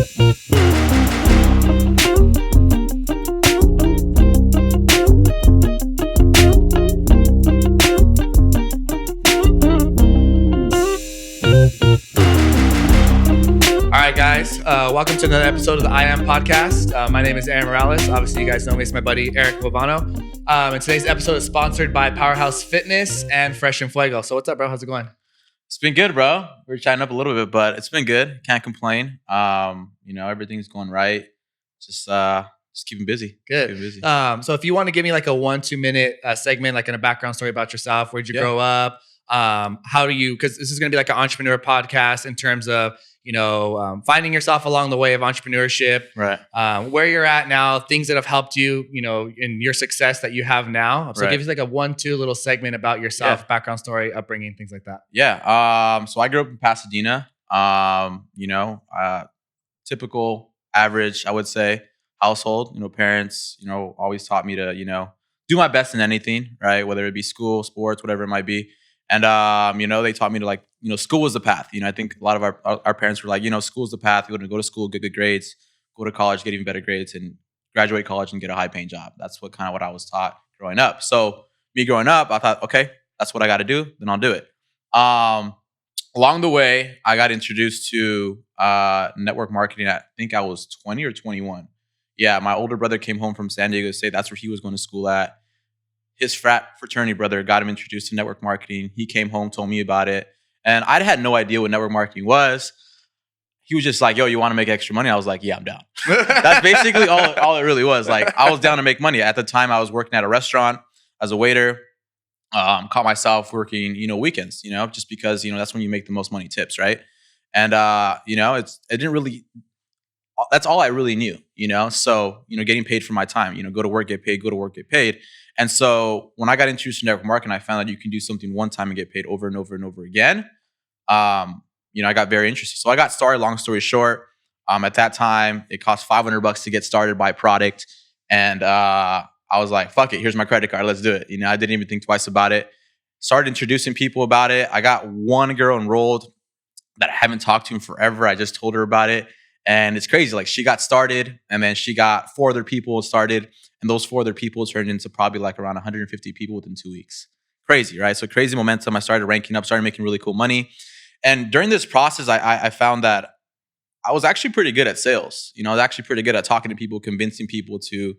Welcome to another episode of the I Am Podcast. My name is Aaron Morales. Obviously, you guys know me as my buddy Eric Luevano. And today's episode is sponsored by Powerhouse Fitness and Fresh and Fuego. So what's up, bro? How's it going? It's been good, bro. We're chatting up a little bit, but it's been good. Can't complain. Everything's going right. Just keeping busy. Good. Keeping busy. So if you want to give me like a 1-2 minute segment, like in a background story about yourself, where'd you grow up? How do you, because this is going to be like an entrepreneur podcast in terms of, finding yourself along the way of entrepreneurship, right? Where you're at now, things that have helped you, in your success that you have now. So give us like a 1-2 little segment about yourself, background story, upbringing, things like that. Yeah. So I grew up in Pasadena, typical average, I would say, household. Parents, always taught me to, do my best in anything, right? Whether it be school, sports, whatever it might be. And, they taught me to school was the path. I think a lot of our parents were like, school's the path. You're going to go to school, get good grades, go to college, get even better grades, and graduate college and get a high paying job. That's what I was taught growing up. So me growing up, I thought, okay, that's what I got to do. Then I'll do it. Along the way, I got introduced to network marketing at, I think I was 20 or 21. Yeah, my older brother came home from San Diego State. That's where he was going to school at. His fraternity brother got him introduced to network marketing. He came home, told me about it. And I had no idea what network marketing was. He was just like, yo, you want to make extra money? I was like, yeah, I'm down. That's basically all it really was. Like, I was down to make money. At the time, I was working at a restaurant as a waiter. Caught myself working, weekends, just because, that's when you make the most money, tips, right? And, it didn't really, that's all I really knew, So, getting paid for my time, go to work, get paid, go to work, get paid. And so when I got introduced to network marketing, I found that you can do something one time and get paid over and over and over again. I got very interested. So I got started, long story short. At that time, it cost $500 to get started by product. And I was like, fuck it, here's my credit card, let's do it. I didn't even think twice about it. Started introducing people about it. I got one girl enrolled that I haven't talked to in forever. I just told her about it. And it's crazy. Like, she got started and then she got 4 other people started. And those 4 other people turned into probably like around 150 people within 2 weeks. Crazy, right? So crazy momentum. I started ranking up, started making really cool money. And during this process, I found that I was actually pretty good at sales. I was actually pretty good at talking to people, convincing people to,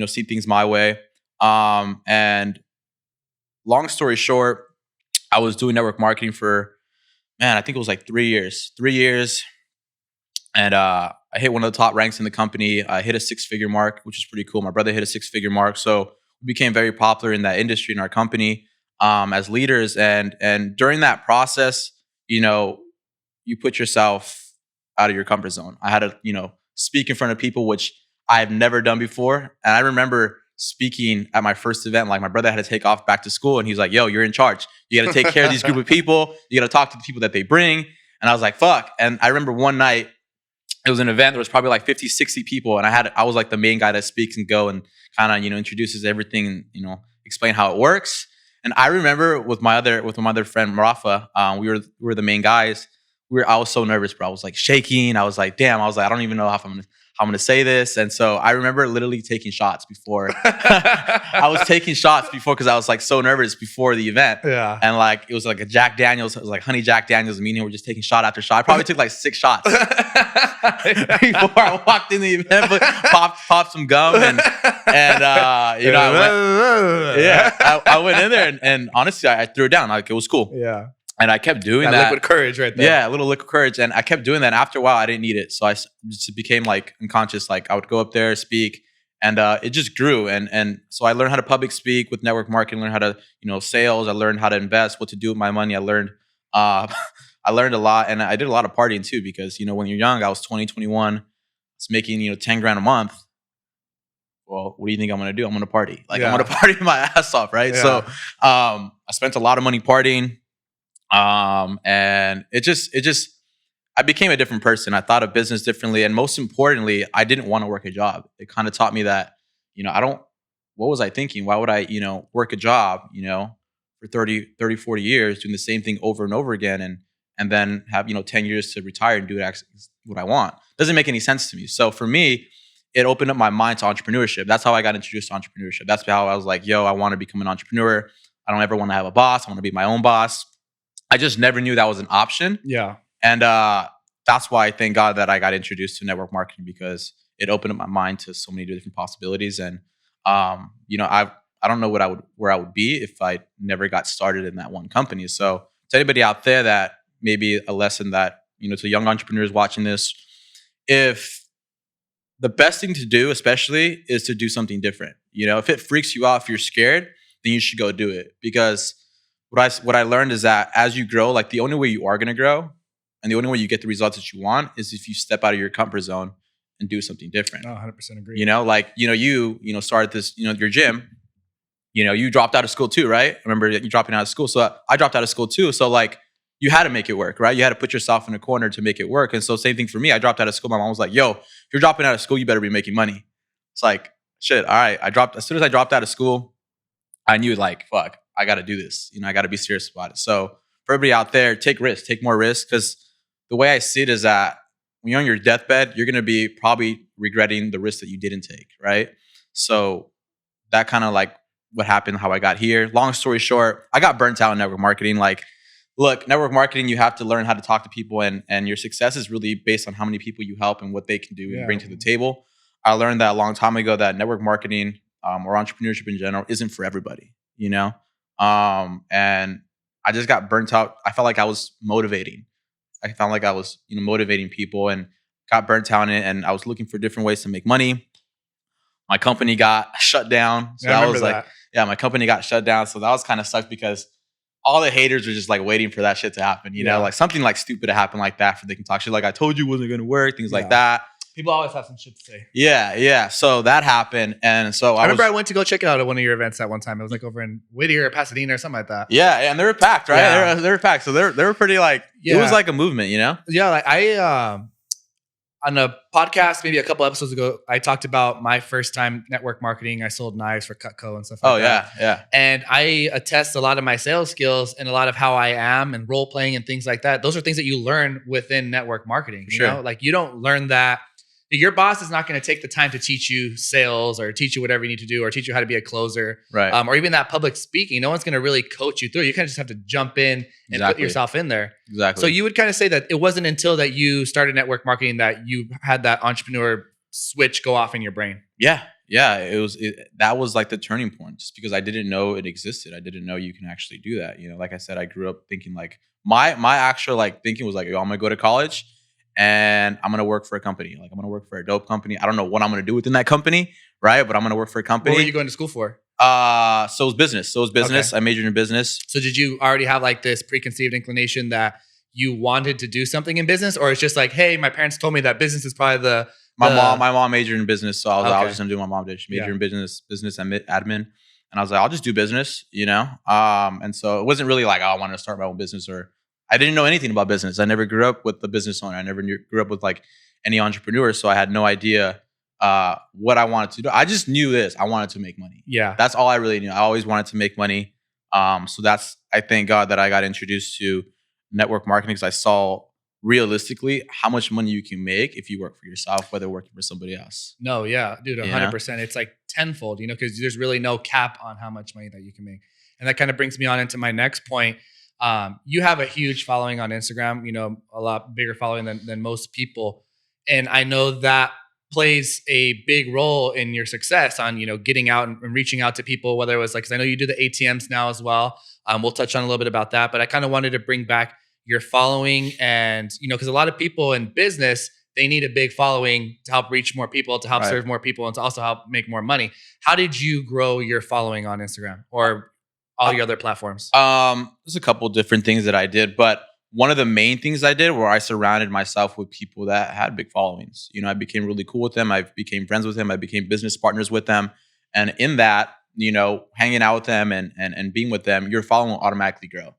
see things my way. And long story short, I was doing network marketing for, I think it was like 3 years. 3 years. And I hit one of the top ranks in the company. I hit a 6-figure mark, which is pretty cool. My brother hit a 6-figure mark. So we became very popular in that industry, in our company, as leaders. And during that process, you put yourself out of your comfort zone. I had to, speak in front of people, which I've never done before. And I remember speaking at my first event, like my brother had to take off back to school. And he's like, yo, you're in charge. You got to take care of these group of people. You got to talk to the people that they bring. And I was like, fuck. And I remember one night, it was an event. There was probably like 50, 60 people. And I was like the main guy that speaks and go and kind of, introduces everything and, explain how it works. And I remember with my other friend, Rafa, we were the main guys. I was so nervous, bro. I was like shaking. I was like, damn, I don't even know how I'm going to say this. And so I remember literally taking shots before. I was taking shots before because I was like so nervous before the event. Yeah. And like, it was like a Jack Daniels. It was like honey Jack Daniels. Me and him were just taking shot after shot. I probably took like 6 shots before I walked in the event, but popped some gum. I went in there and honestly, I threw it down. Like, it was cool. Yeah. And I kept doing that. Liquid courage right there. Yeah, a little liquid courage. And I kept doing that. And after a while, I didn't need it. So I just became like unconscious. Like, I would go up there, speak, and it just grew. And so I learned how to public speak with network marketing, learned how to, sales. I learned how to invest, what to do with my money. I learned a lot. And I did a lot of partying too, because, when you're young, I was 20, 21, I was making, 10 grand a month. Well, what do you think I'm going to do? I'm going to party. I'm going to party my ass off, right? Yeah. So I spent a lot of money partying. And I became a different person. I thought of business differently. And most importantly, I didn't want to work a job. It kind of taught me that, what was I thinking? Why would I, work a job, for 30, 40 years doing the same thing over and over again and then have, 10 years to retire and do what I want. doesn't make any sense to me. So for me, it opened up my mind to entrepreneurship. That's how I got introduced to entrepreneurship. That's how I was like, yo, I want to become an entrepreneur. I don't ever want to have a boss. I want to be my own boss. I just never knew that was an option. Yeah. And that's why I thank God that I got introduced to network marketing, because it opened up my mind to so many different possibilities. And I don't know where I would be if I never got started in that one company. So to anybody out there, that maybe a lesson that, to young entrepreneurs watching this, if the best thing to do, especially, is to do something different. If it freaks you out, if you're scared, then you should go do it. Because what I learned is that as you grow, like the only way you are going to grow and the only way you get the results that you want is if you step out of your comfort zone and do something different. Oh, 100% agree. You started this, your gym, you dropped out of school too, right? I remember you dropping out of school. So I dropped out of school too. So like, you had to make it work, right? You had to put yourself in a corner to make it work. And so same thing for me. I dropped out of school. My mom was like, yo, if you're dropping out of school, you better be making money. It's like, shit. All right. As soon as I dropped out of school, I knew like, fuck, I got to do this. I got to be serious about it. So for everybody out there, take risks, take more risks. Because the way I see it is that when you're on your deathbed, you're going to be probably regretting the risk that you didn't take, right? So that kind of like what happened, how I got here. Long story short, I got burnt out in network marketing. Like, look, network marketing, you have to learn how to talk to people, and your success is really based on how many people you help and what they can do and bring to the table. I learned that a long time ago that network marketing or entrepreneurship in general isn't for everybody, and I just got burnt out. I felt like I was motivating. I felt like I was, motivating people, and got burnt out in it, and I was looking for different ways to make money. My company got shut down. So I that was remember like, my company got shut down. So that was kind of sucked because all the haters were just like waiting for that shit to happen, like something like stupid to happen like that for they can talk shit like, I told you it wasn't going to work, things like that. People always have some shit to say. Yeah. So that happened. And so I remember I went to go check it out at one of your events at one time. It was like over in Whittier or Pasadena or something like that. Yeah. And they were packed, right? Yeah. They were packed. So they were pretty like, it was like a movement, Yeah. Like I, on a podcast maybe a couple episodes ago, I talked about my first time network marketing. I sold knives for Cutco and stuff like that. Yeah. And I attest a lot of my sales skills and a lot of how I am and role playing and things like that. Those are things that you learn within network marketing. You know, like you don't learn that. Your boss is not going to take the time to teach you sales or teach you whatever you need to do or teach you how to be a closer, right? Or even that public speaking. No one's going to really coach you through. You kind of just have to jump in and put yourself in there. Exactly. So you would kind of say that it wasn't until that you started network marketing that you had that entrepreneur switch go off in your brain. Yeah. That was like the turning point, just because I didn't know it existed. I didn't know you can actually do that. Like I said, I grew up thinking like my actual like thinking was like, yo, I'm going to go to college and I'm going to work for a company. Like I'm going to work for a dope company. I don't know what I'm going to do within that company, right? But I'm going to work for a company. What were you going to school for? So it was business. Okay. I majored in business. So did you already have like this preconceived inclination that you wanted to do something in business, or it's just like, hey, my parents told me that business is probably my mom majored in business. So I was just going to do what my mom did. She majored in business and admin. And I was like, I'll just do business, And so it wasn't really like, oh, I wanted to start my own business, or I didn't know anything about business. I never grew up with the business owner. I never grew up with like any entrepreneur. So I had no idea what I wanted to do. I just knew this. I wanted to make money. Yeah. That's all I really knew. I always wanted to make money. So I thank God that I got introduced to network marketing, because I saw realistically how much money you can make if you work for yourself, whether working for somebody else. No, yeah, dude, 100%. It's like tenfold, because there's really no cap on how much money that you can make. And that kind of brings me on into my next point. You have a huge following on Instagram, a lot bigger following than most people. And I know that plays a big role in your success on, getting out and reaching out to people, whether it was like, cause I know you do the ATMs now as well. We'll touch on a little bit about that, but I kind of wanted to bring back your following and, cause a lot of people in business, they need a big following to help reach more people, to help serve more people, and to also help make more money. How did you grow your following on Instagram or all your other platforms? There's a couple different things that I did, but one of the main things I did were I surrounded myself with people that had big followings. I became really cool with them. I became friends with them. I became business partners with them. And in that, hanging out with them and being with them, your following will automatically grow.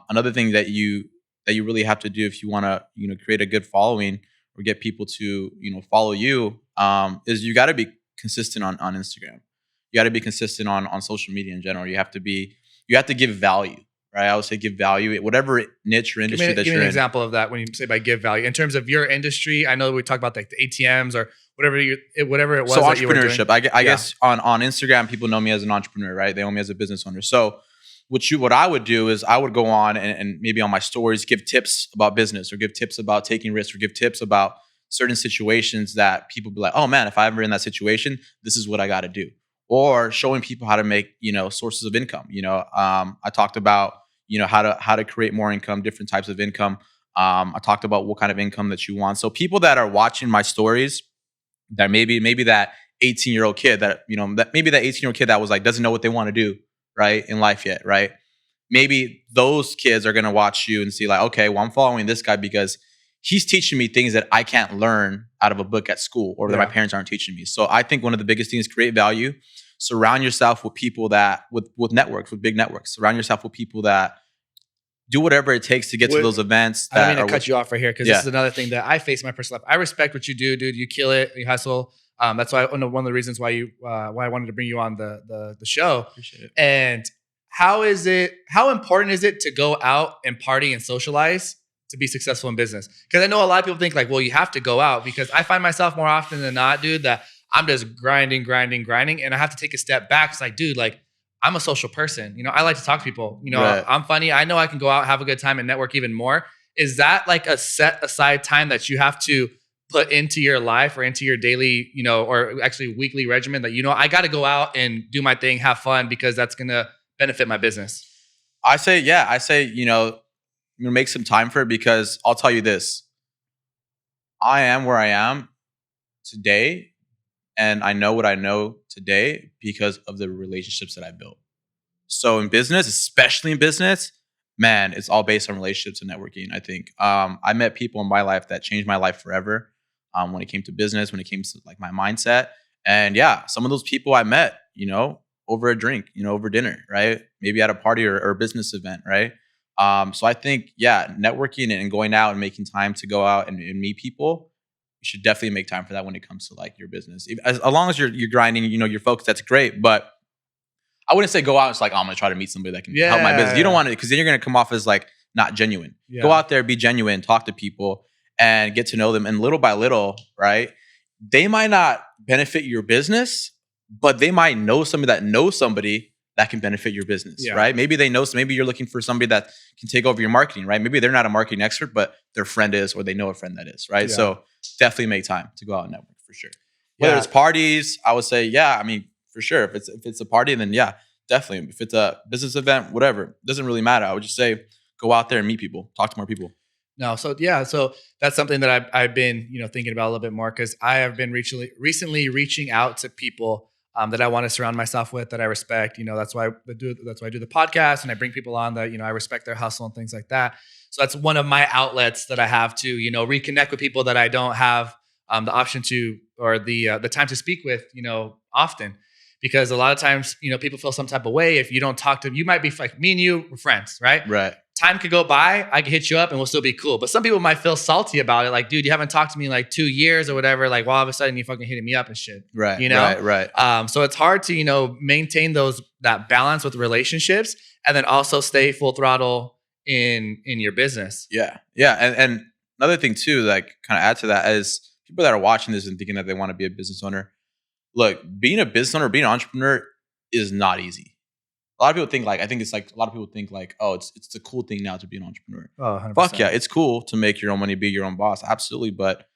Another thing that you really have to do if you want to, create a good following or get people to, follow you, is you got to be consistent on Instagram. You got to be consistent on social media in general. You have to give value. right? I would say give value, whatever niche or industry that give you're me an in. example of that when you say by give value in terms of your industry. I know we talked about like the ATMs or whatever it was. So that you were doing. entrepreneurship, I guess on Instagram, people know me as an entrepreneur, right? They know me as a business owner. So what I would do is I would go on and maybe on my stories, give tips about business or give tips about taking risks or give tips about certain situations that people be like, oh man, if I'm ever in that situation, this is what I got to do. Or showing people how to make, sources of income. I talked about, how to create more income, different types of income. I talked about what kind of income that you want. So people that are watching my stories, that maybe that 18-year-old kid that maybe that 18-year-old kid that was like doesn't know what they want to do right in life yet, right? Maybe those kids are gonna watch you and see like, okay, well, I'm following this guy because he's teaching me things that I can't learn out of a book at school or that my parents aren't teaching me. So I think one of the biggest things is create value. Surround yourself with people that with networks, with big networks. Surround yourself with people that do whatever it takes to get to those events. I don't mean to cut you off right here because this is another thing that I face in my personal life. I respect what you do, dude. You kill it. You hustle. That's why one of the reasons why I wanted to bring you on the show. Appreciate it. And how important is it to go out and party and socialize to be successful in business? Because I know a lot of people think like, well, you have to go out, because I find myself more often than not, dude, that I'm just grinding. And I have to take a step back. It's like, dude, like I'm a social person. I like to talk to people. Right. I'm funny. I know I can go out, have a good time and network even more. Is that like a set aside time that you have to put into your life or into your daily, or actually weekly regimen that, I got to go out and do my thing, have fun, because that's going to benefit my business? I say, make some time for it, because I'll tell you this. I am where I am today, and I know what I know today because of the relationships that I built. So in business, especially in business, man, it's all based on relationships and networking, I think. I met people in my life that changed my life forever. When it came to business, when it came to like my mindset. And yeah, some of those people I met, over a drink, over dinner, right? Maybe at a party or a business event, right? So I think, networking and going out and making time to go out and meet people, you should definitely make time for that when it comes to like your business. As long as you're grinding, you're focused, that's great. But I wouldn't say go out and it's like, oh, I'm going to try to meet somebody that can help my business. You don't want to, because then you're going to come off as like not genuine. Yeah. Go out there, be genuine, talk to people and get to know them. And little by little, right? They might not benefit your business, but they might know somebody that knows somebody that can benefit your business, right? Maybe they know, maybe you're looking for somebody that can take over your marketing, right? Maybe they're not a marketing expert, but their friend is, or they know a friend that is, right? Yeah. So definitely make time to go out and network for sure. Whether it's parties, I would say, for sure. If it's a party, then definitely. If it's a business event, whatever, doesn't really matter. I would just say, go out there and meet people, talk to more people. No, so that's something that I've been thinking about a little bit more, because I have been recently reaching out to people that I want to surround myself with, that I respect. That's why I do the podcast, and I bring people on that I respect their hustle and things like that. So that's one of my outlets that I have to reconnect with people that I don't have the option to, or the time to speak with often. Because a lot of times people feel some type of way if you don't talk to them. You might be like, me and you, we're friends, right? Right. Time could go by, I could hit you up and we'll still be cool. But some people might feel salty about it. Like, dude, you haven't talked to me in like 2 years or whatever. Like, well, all of a sudden you fucking hitting me up and shit. Right. Right. So it's hard to, maintain that balance with relationships, and then also stay full throttle in your business. Yeah. Yeah. And another thing too, like kind of add to that, is people that are watching this and thinking that they want to be a business owner. Look, being a business owner, being an entrepreneur is not easy. A lot of people think like, oh, it's the cool thing now to be an entrepreneur. Oh, 100%. Fuck yeah, it's cool to make your own money, be your own boss. Absolutely. But,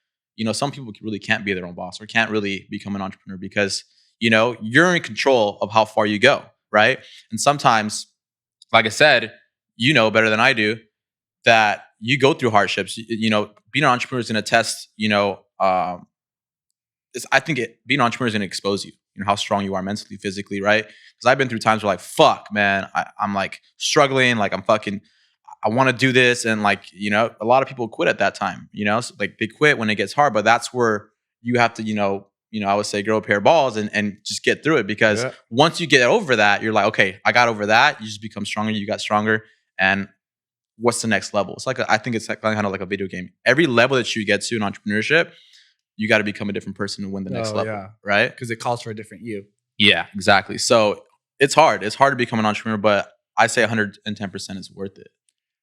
some people really can't be their own boss, or can't really become an entrepreneur, because, you're in control of how far you go, right? And sometimes, like I said, better than I do, that you go through hardships. Being an entrepreneur is going to test, I think being an entrepreneur is going to expose you, how strong you are mentally, physically, right? Because I've been through times where like, fuck, man, I'm like struggling, like I want to do this. And like, a lot of people quit at that time, so like they quit when it gets hard, but that's where you have to, I would say grow a pair of balls and just get through it. Because once you get over that, you're like, okay, I got over that. You just become stronger. You got stronger. And what's the next level? It's like, I think it's like kind of like a video game. Every level that you get to in entrepreneurship, you got to become a different person to win the next level, right? Because it calls for a different you. Yeah, exactly. So it's hard. It's hard to become an entrepreneur, but I say 110% is worth it.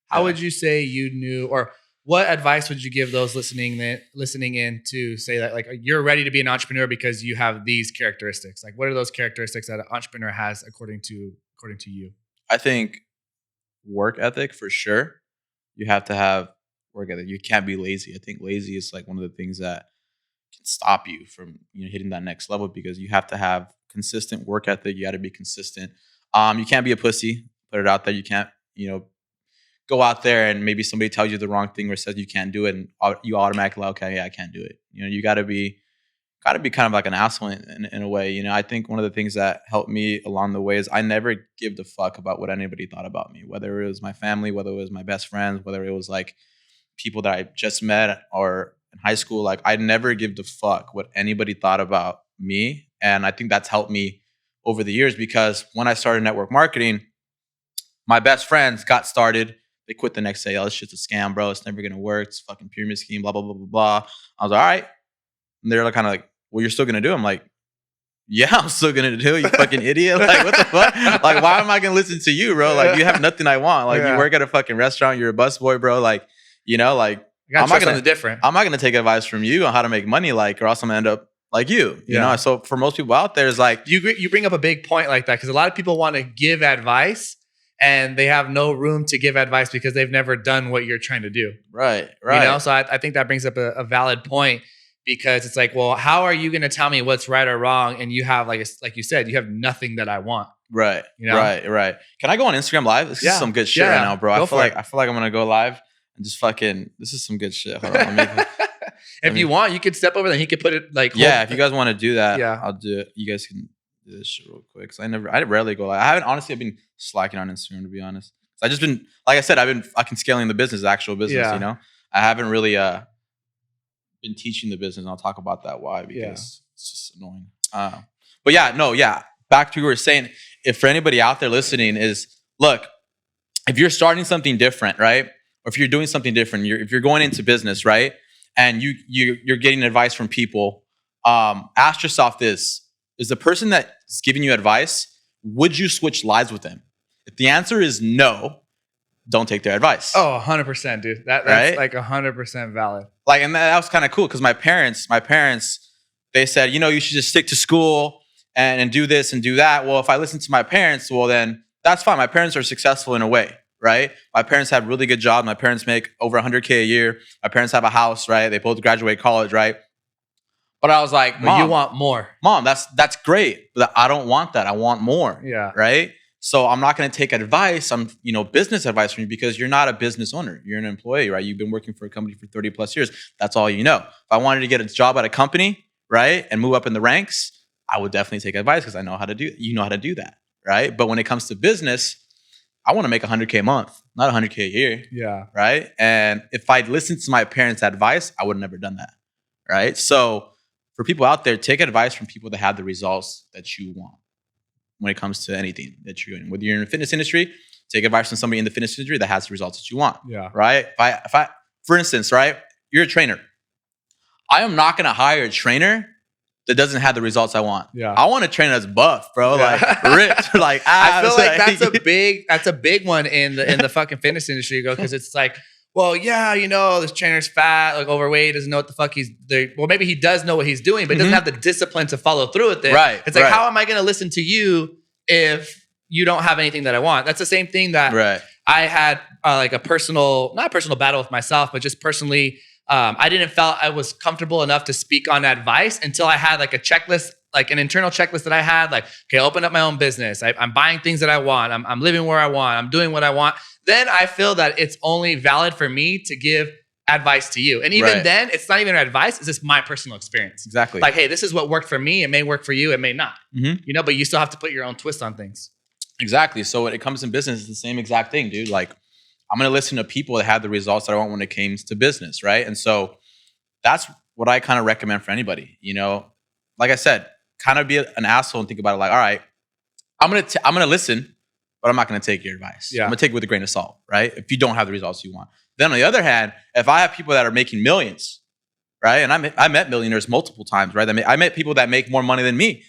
How would you say you knew, or what advice would you give those listening in to say that like you're ready to be an entrepreneur because you have these characteristics? Like, what are those characteristics that an entrepreneur has according to you? I think work ethic for sure. You have to have work ethic. You can't be lazy. I think lazy is like one of the things that can stop you from hitting that next level, because you have to have consistent work ethic. You got to be consistent. You can't be a pussy. Put it out there. You can't go out there and maybe somebody tells you the wrong thing or says you can't do it, and you automatically like, okay, yeah, I can't do it. You got to be kind of like an asshole in a way. I think one of the things that helped me along the way is I never give a fuck about what anybody thought about me, whether it was my family, whether it was my best friends, whether it was like people that I just met or in high school. Like, I never give a fuck what anybody thought about me. And I think that's helped me over the years, because when I started network marketing, my best friends got started. They quit the next day. Oh, this shit's a scam, bro. It's never going to work. It's a fucking pyramid scheme, blah, blah, blah, blah, blah. I was like, all right. And they're kind of like, well, you're still going to do it? I'm like, yeah, I'm still going to do it, you fucking idiot. Like, what the fuck? Like, why am I going to listen to you, bro? Like, you have nothing I want. Like, you work at a fucking restaurant. You're a busboy, bro. Like, like, I'm not going to take advice from you on how to make money, like, or else I'm going to end up like you know? So for most people out there, it's like, you bring up a big point like that, because a lot of people want to give advice and they have no room to give advice because they've never done what you're trying to do. Right. So I think that brings up a valid point, because it's like, well, how are you going to tell me what's right or wrong? And you have, like you said, you have nothing that I want. Right. Right. Can I go on Instagram Live? This is some good shit right now, bro. I feel like I'm going to go live and just this is some good shit. Hold on, if you want, you could step over there and he could put it like... Yeah, if you guys want to do that, I'll do it. You guys can do this shit real quick. Because I rarely go live. I've been slacking on Instagram, to be honest. I just been, like I said, I've been fucking scaling the business, the actual business, I haven't really been teaching the business, and I'll talk about that why, because it's just annoying. But back to what we were saying. If for anybody out there listening is, look, if you're starting something different, right? Or if you're doing something different, if you're going into business, right? And you're getting advice from people, ask yourself this: is the person that's giving you advice, would you switch lives with them? If the answer is no, don't take their advice. Oh, 100%, dude. That's right? Like 100% valid. Like, and that was kind of cool, because my parents, they said, you should just stick to school and do this and do that. Well, if I listen to my parents, well, then that's fine. My parents are successful in a way. Right? My parents have really good jobs. My parents make over $100K a year. My parents have a house, right? They both graduate college, right? But I was like, Mom, you want more. Mom, that's great. But I don't want that. I want more. Yeah. Right? So I'm not going to take advice on, business advice from you, because you're not a business owner. You're an employee, right? You've been working for a company for 30 plus years. That's all you know. If I wanted to get a job at a company, right, and move up in the ranks, I would definitely take advice, because I know how to do that, right? But when it comes to business, I want to make $100K a month, not $100K a year. Yeah. Right. And if I'd listened to my parents' advice, I would have never done that. Right. So for people out there, take advice from people that have the results that you want when it comes to anything that you're doing. Whether you're in the fitness industry, take advice from somebody in the fitness industry that has the results that you want. Yeah. Right. If I, for instance, right, you're a trainer. I am not going to hire a trainer that doesn't have the results I want. Yeah. I want to train as buff, bro. Yeah. Like ripped, like I feel like that's a big one in the fucking fitness industry, because it's like, well, yeah, this trainer's fat, like overweight, doesn't know what the fuck he's doing. Well, maybe he does know what he's doing, but he doesn't have the discipline to follow through with it. Right. It's like, how am I going to listen to you if you don't have anything that I want? That's the same thing that I had like not a personal battle with myself, but just personally. I didn't felt I was comfortable enough to speak on advice until I had like a checklist, like an internal checklist that I had, like, okay, open up my own business. I'm buying things that I want. I'm living where I want. I'm doing what I want. Then I feel that it's only valid for me to give advice to you. And even then, it's not even advice. It's just my personal experience. Exactly. Like, hey, this is what worked for me. It may work for you. It may not, but you still have to put your own twist on things. Exactly. So when it comes in business, it's the same exact thing, dude. Like, I'm going to listen to people that have the results that I want when it comes to business, right? And so that's what I kind of recommend for anybody. Like I said, kind of be an asshole and think about it like, all right, I'm going to listen, but I'm not going to take your advice. Yeah. I'm going to take it with a grain of salt, right? If you don't have the results you want. Then on the other hand, if I have people that are making millions, right? And I met millionaires multiple times, right? I met people that make more money than me.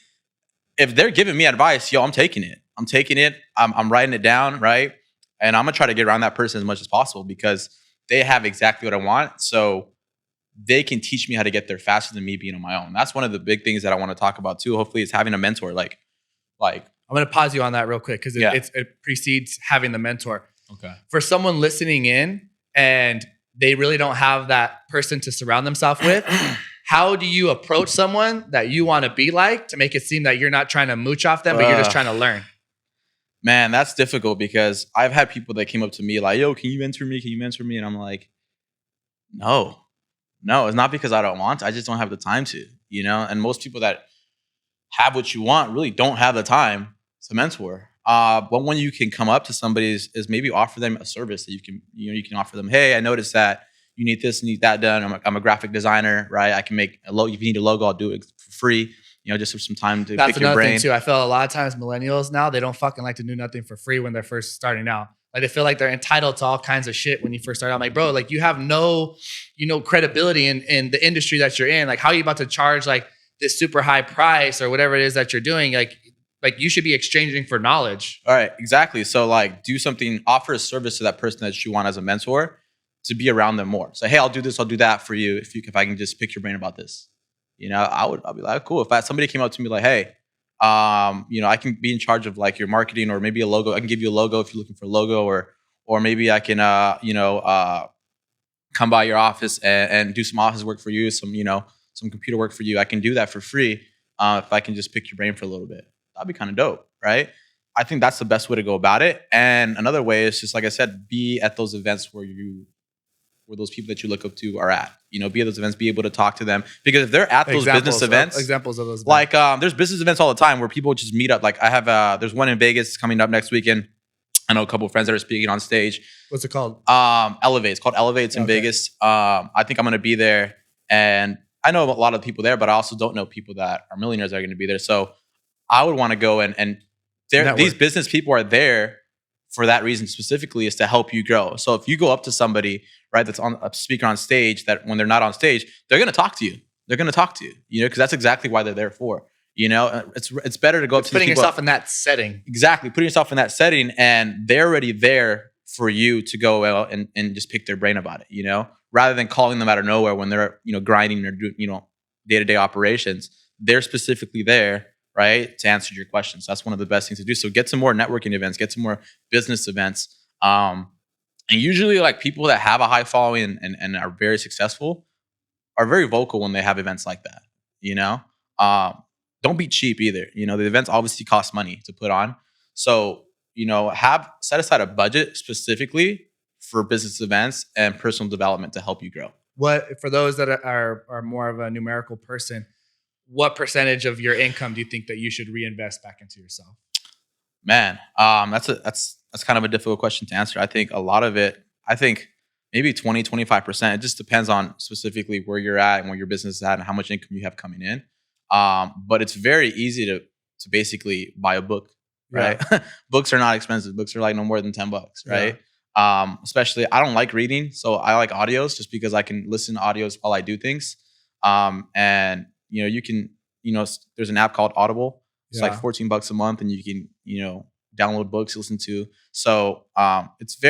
If they're giving me advice, I'm taking it. I'm taking it. I'm writing it down, right? And I'm gonna try to get around that person as much as possible because they have exactly what I want. So they can teach me how to get there faster than me being on my own. That's one of the big things that I want to talk about too. Hopefully, it's having a mentor. Like I'm going to pause you on that real quick because it precedes having the mentor. Okay. For someone listening in and they really don't have that person to surround themselves with, how do you approach someone that you want to be like to make it seem that you're not trying to mooch off them, but you're just trying to learn? Man, that's difficult because I've had people that came up to me like, yo, can you mentor me? Can you mentor me? And I'm like, no, it's not because I don't want to. I just don't have the time to, and most people that have what you want really don't have the time to mentor. But when you can come up to somebody is maybe offer them a service that you can offer them. Hey, I noticed that you need this, need that done. I'm a graphic designer, right? I can make a logo. If you need a logo, I'll do it for free. Just for some time to pick your brain. That's another thing too. I feel a lot of times millennials now, they don't fucking like to do nothing for free when they're first starting out. Like they feel like they're entitled to all kinds of shit when you first start out. I'm like, bro, like you have no, credibility in the industry that you're in. Like how are you about to charge like this super high price or whatever it is that you're doing? Like you should be exchanging for knowledge. All right, exactly. So like do something, offer a service to that person that you want as a mentor to be around them more. So, hey, I'll do this, I'll do that for you if I can just pick your brain about this. I'll be like, cool. If somebody came up to me like, hey, I can be in charge of like your marketing or maybe a logo. I can give you a logo if you're looking for a logo, or maybe I can, come by your office and do some office work for you, some computer work for you. I can do that for free if I can just pick your brain for a little bit. That'd be kind of dope, right? I think that's the best way to go about it. And another way is just like I said, be at those events where those people that you look up to are at. Be at those events, be able to talk to them. Because if they're at those business events, examples of those events. Like there's business events all the time where people just meet up. Like I have there's one in Vegas coming up next weekend. I know a couple of friends that are speaking on stage. What's it called? Elevate. It's called Elevate. It's in Vegas. I think I'm gonna be there, and I know a lot of people there, but I also don't know people that are millionaires that are gonna be there. So I would want to go and these business people are there for that reason specifically, is to help you grow. So if you go up to somebody, right, that's on a speaker on stage, that when they're not on stage, they're going to talk to you. They're going to talk to you, because that's exactly why they're there for. It's better to go up to putting people, yourself in that setting. Exactly, putting yourself in that setting, and they're already there for you to go out and just pick their brain about it. Rather than calling them out of nowhere when they're grinding their day-to-day operations. They're specifically there, right, to answer your questions. So that's one of the best things to do. So get some more networking events, get some more business events. And usually like people that have a high following and are very successful are very vocal when they have events like that. Don't be cheap either. The events obviously cost money to put on. So, set aside a budget specifically for business events and personal development to help you grow. What, for those that are more of a numerical person, what percentage of your income do you think that you should reinvest back into yourself? Man, that's kind of a difficult question to answer. I think a lot of it, maybe 20, 25%. It just depends on specifically where you're at and where your business is at and how much income you have coming in. But it's very easy to basically buy a book, right? Yeah. Books are not expensive. Books are like no more than $10, right? Yeah. Especially, I don't like reading, so I like audios just because I can listen to audios while I do things. And you can, there's an app called Audible. It's like $14 a month, and you can, download books, listen to. So it's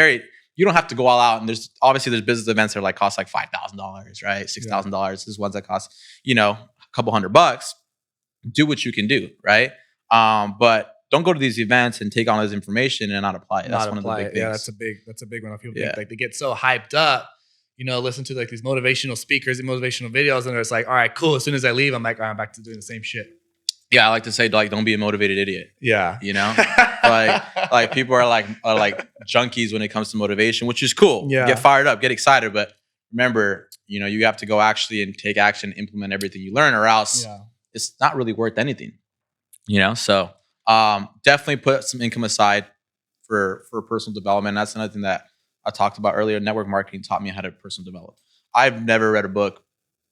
you don't have to go all out. And there's business events that are cost like $5,000, right? $6,000. There's ones that cost, a couple $100. Do what you can do, right? But don't go to these events and take on this information and not apply it. That's one of the big things. Yeah, that's a big one. People think they get so hyped up, listen to these motivational speakers and motivational videos, and it's like, all right, cool. As soon as I leave, I'm like, all right, I'm back to doing the same shit. Yeah, I like to say, don't be a motivated idiot. Yeah. Like people are like junkies when it comes to motivation, which is cool. Yeah. Get fired up, get excited, but remember, you have to go actually and take action, implement everything you learn, or else it's not really worth anything. So definitely put some income aside for personal development. That's another thing that I talked about earlier. Network marketing taught me how to personal develop. I've never read a book,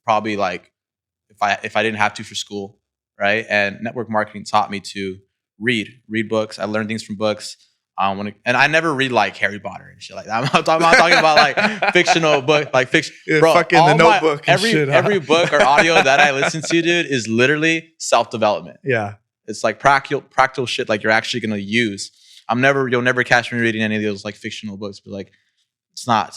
probably if I didn't have to for school, right? And network marketing taught me to read books. I learned things from books. And I never read like Harry Potter and shit like that. I'm talking about like fictional book, like fiction. Bro, fucking The Notebook. Every book or audio that I listen to, dude, is literally self-development. Yeah. It's like practical shit like you're actually gonna use. You'll never catch me reading any of those like fictional books, but like it's not.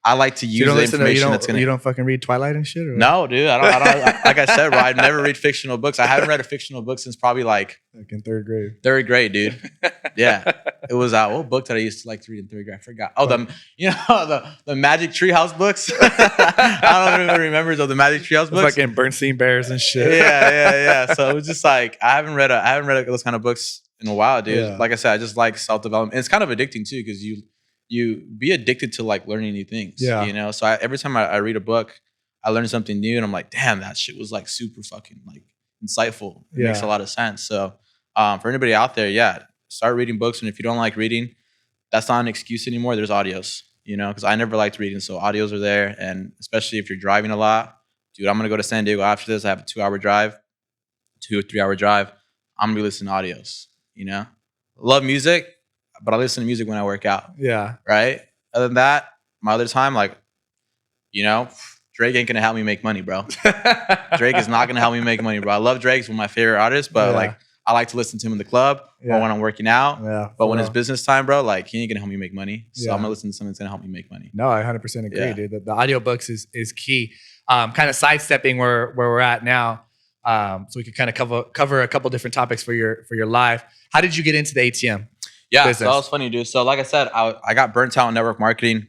I like to use the information that's gonna. You don't fucking read Twilight and shit? Or No, dude. I don't. Like I said, bro, I never read fictional books. I haven't read a fictional book since probably like in third grade. Third grade, dude. Yeah, it was what book that I used to like to read in third grade? I forgot. Oh, the Magic Treehouse books. I don't even remember the Magic Treehouse books. Fucking Bernstein Bears and shit. Yeah. So it was just like I haven't read those kind of books in a while, dude. Yeah. Like I said, I just like self-development. And it's kind of addicting too because you be addicted to like learning new things. Yeah. You know. So every time I read a book, I learn something new, and I'm like, damn, that shit was like super fucking like insightful. It makes a lot of sense. So for anybody out there, start reading books. And if you don't like reading, that's not an excuse anymore. There's audios, you know, because I never liked reading. So audios are there. And especially if you're driving a lot, dude, I'm going to go to San Diego after this. I have a 2 or 3 hour drive. I'm going to be listening to audios, you know. Love music, but I listen to music when I work out. Yeah. Right? Other than that, my other time, like, you know, Drake ain't gonna help me make money, bro. Drake is not gonna help me make money, bro. I love Drake. He's one of my favorite artists, but like I like to listen to him in the club or when I'm working out. Yeah, but when it's business time, bro, like he ain't gonna help me make money. So I'm gonna listen to something that's gonna help me make money. No, I 100% agree, dude. The audiobooks is key. Kind of sidestepping where we're at now. So we could kind of cover a couple different topics for your life. How did you get into the ATM? Yeah, business? So that was funny, dude. So like I said, I got burnt out in network marketing,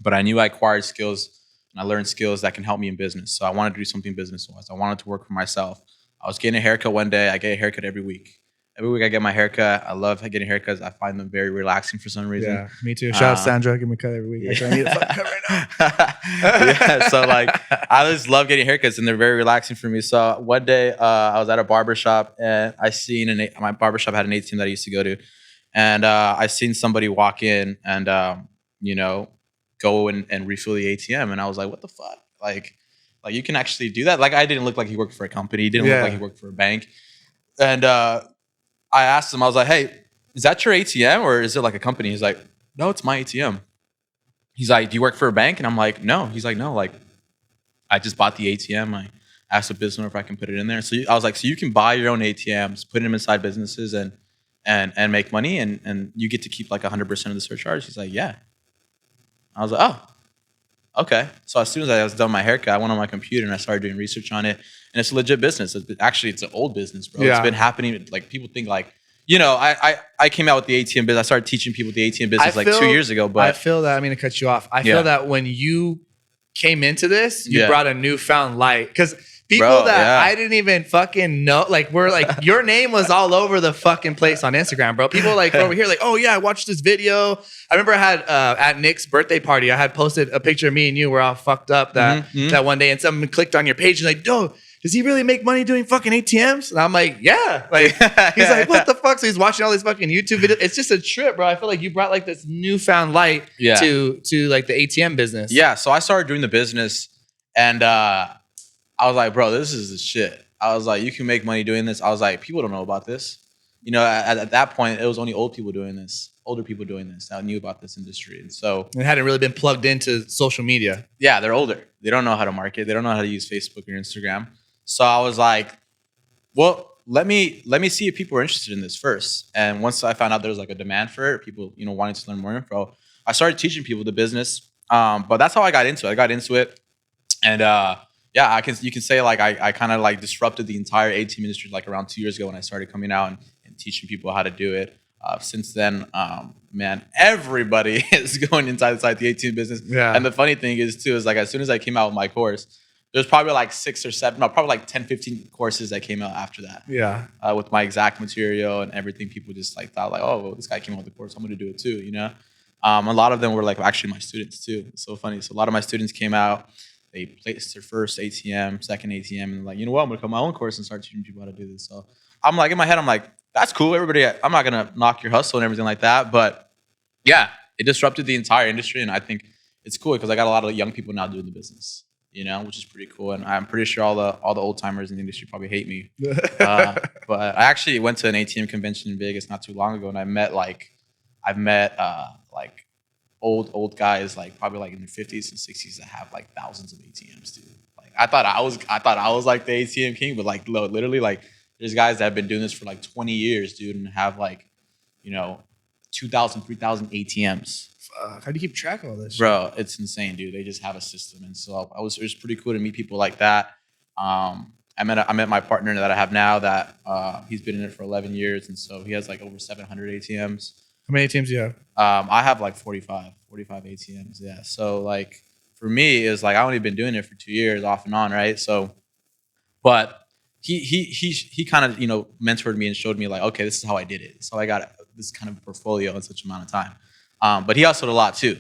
but I knew I acquired skills. And I learned skills that can help me in business. So I wanted to do something business-wise. I wanted to work for myself. I was getting a haircut one day. I get a haircut every week. Every week I get my haircut. I love getting haircuts. I find them very relaxing for some reason. Yeah, me too. Shout out Sandra. Give me a cut every week. Actually, I need a fucking cut right now. Yeah, so like I just love getting haircuts and they're very relaxing for me. So one day I was at a barbershop and I seen my barbershop had an ATM that I used to go to. And I seen somebody walk in and, you know, go and refill the ATM. And I was like, what the fuck? Like you can actually do that? Like I didn't look like he worked for a company. He didn't look like he worked for a bank. And I asked him, I was like, hey, is that your ATM or is it like a company? He's like, no, it's my ATM. He's like, do you work for a bank? And I'm like, no. He's like, no, like I just bought the ATM. I asked the business owner if I can put it in there. So I was like, so you can buy your own ATMs, put them inside businesses and make money and you get to keep like 100% of the surcharge? He's like, yeah. I was like, oh, okay. So as soon as I was done my haircut, I went on my computer and I started doing research on it. And it's a legit business. It's an old business, bro. Yeah. It's been happening. Like people think like, you know, I came out with the ATM business. I started teaching people the ATM business 2 years ago. But I feel that, I mean to cut you off. I feel that when you came into this, you brought a newfound light. Because people I didn't even fucking know, like we're like, your name was all over the fucking place on Instagram, bro. People like over here like, oh yeah, I watched this video. I remember I had at Nick's birthday party, I had posted a picture of me and you were all fucked up that one day and someone clicked on your page and like, dude, does he really make money doing fucking ATMs? And I'm like, yeah. Like he's like, what the fuck? So he's watching all these fucking YouTube videos. It's just a trip, bro. I feel like you brought like this newfound light to like the ATM business. Yeah. So I started doing the business and I was like, bro, this is the shit. I was like, you can make money doing this. I was like, people don't know about this. You know, at that point, it was only older people doing this that knew about this industry. And so it hadn't really been plugged into social media. Yeah, they're older. They don't know how to market. They don't know how to use Facebook or Instagram. So I was like, well, let me see if people are interested in this first. And once I found out there was like a demand for it, people, you know, wanting to learn more info, I started teaching people the business. But that's how I got into it. I got into it and yeah, you can say like I kind of like disrupted the entire ATM industry like around 2 years ago when I started coming out and teaching people how to do it. Since then, man, everybody is going inside the ATM business. Yeah. And the funny thing is too, is like as soon as I came out with my course, there's probably like 6 or 7, no, probably like 10, 15 courses that came out after that. Yeah. With my exact material and everything, people just like thought like, oh, well, this guy came out with the course, I'm going to do it too, you know? A lot of them were like actually my students too. It's so funny. So a lot of my students came out, they placed their first ATM, second ATM, and like, you know what, I'm going to come my own course and start teaching people how to do this. So I'm like, in my head, I'm like, that's cool. Everybody, I'm not going to knock your hustle and everything like that. But yeah, it disrupted the entire industry. And I think it's cool because I got a lot of young people now doing the business, you know, which is pretty cool. And I'm pretty sure all the old timers in the industry probably hate me. But I actually went to an ATM convention in Vegas not too long ago. And I met old guys, like probably like in their 50s and 60s that have like thousands of ATMs, dude. Like I thought I was like the ATM king, but like literally like There's guys that have been doing this for like 20 years, dude, and have like, you know, 2,000, 3,000 ATMs. How do you keep track of all this? Bro, it's insane, dude. They just have a system. And so it was pretty cool to meet people like that. I met my partner that I have now that he's been in it for 11 years. And so he has like over 700 ATMs. How many ATMs do you have? I have like 45 ATMs. Yeah. So like for me, it's like I only been doing it for 2 years off and on. Right. So, but he kind of, mentored me and showed me like, okay, this is how I did it. So I got this kind of portfolio in such amount of time. But he hustled a lot too,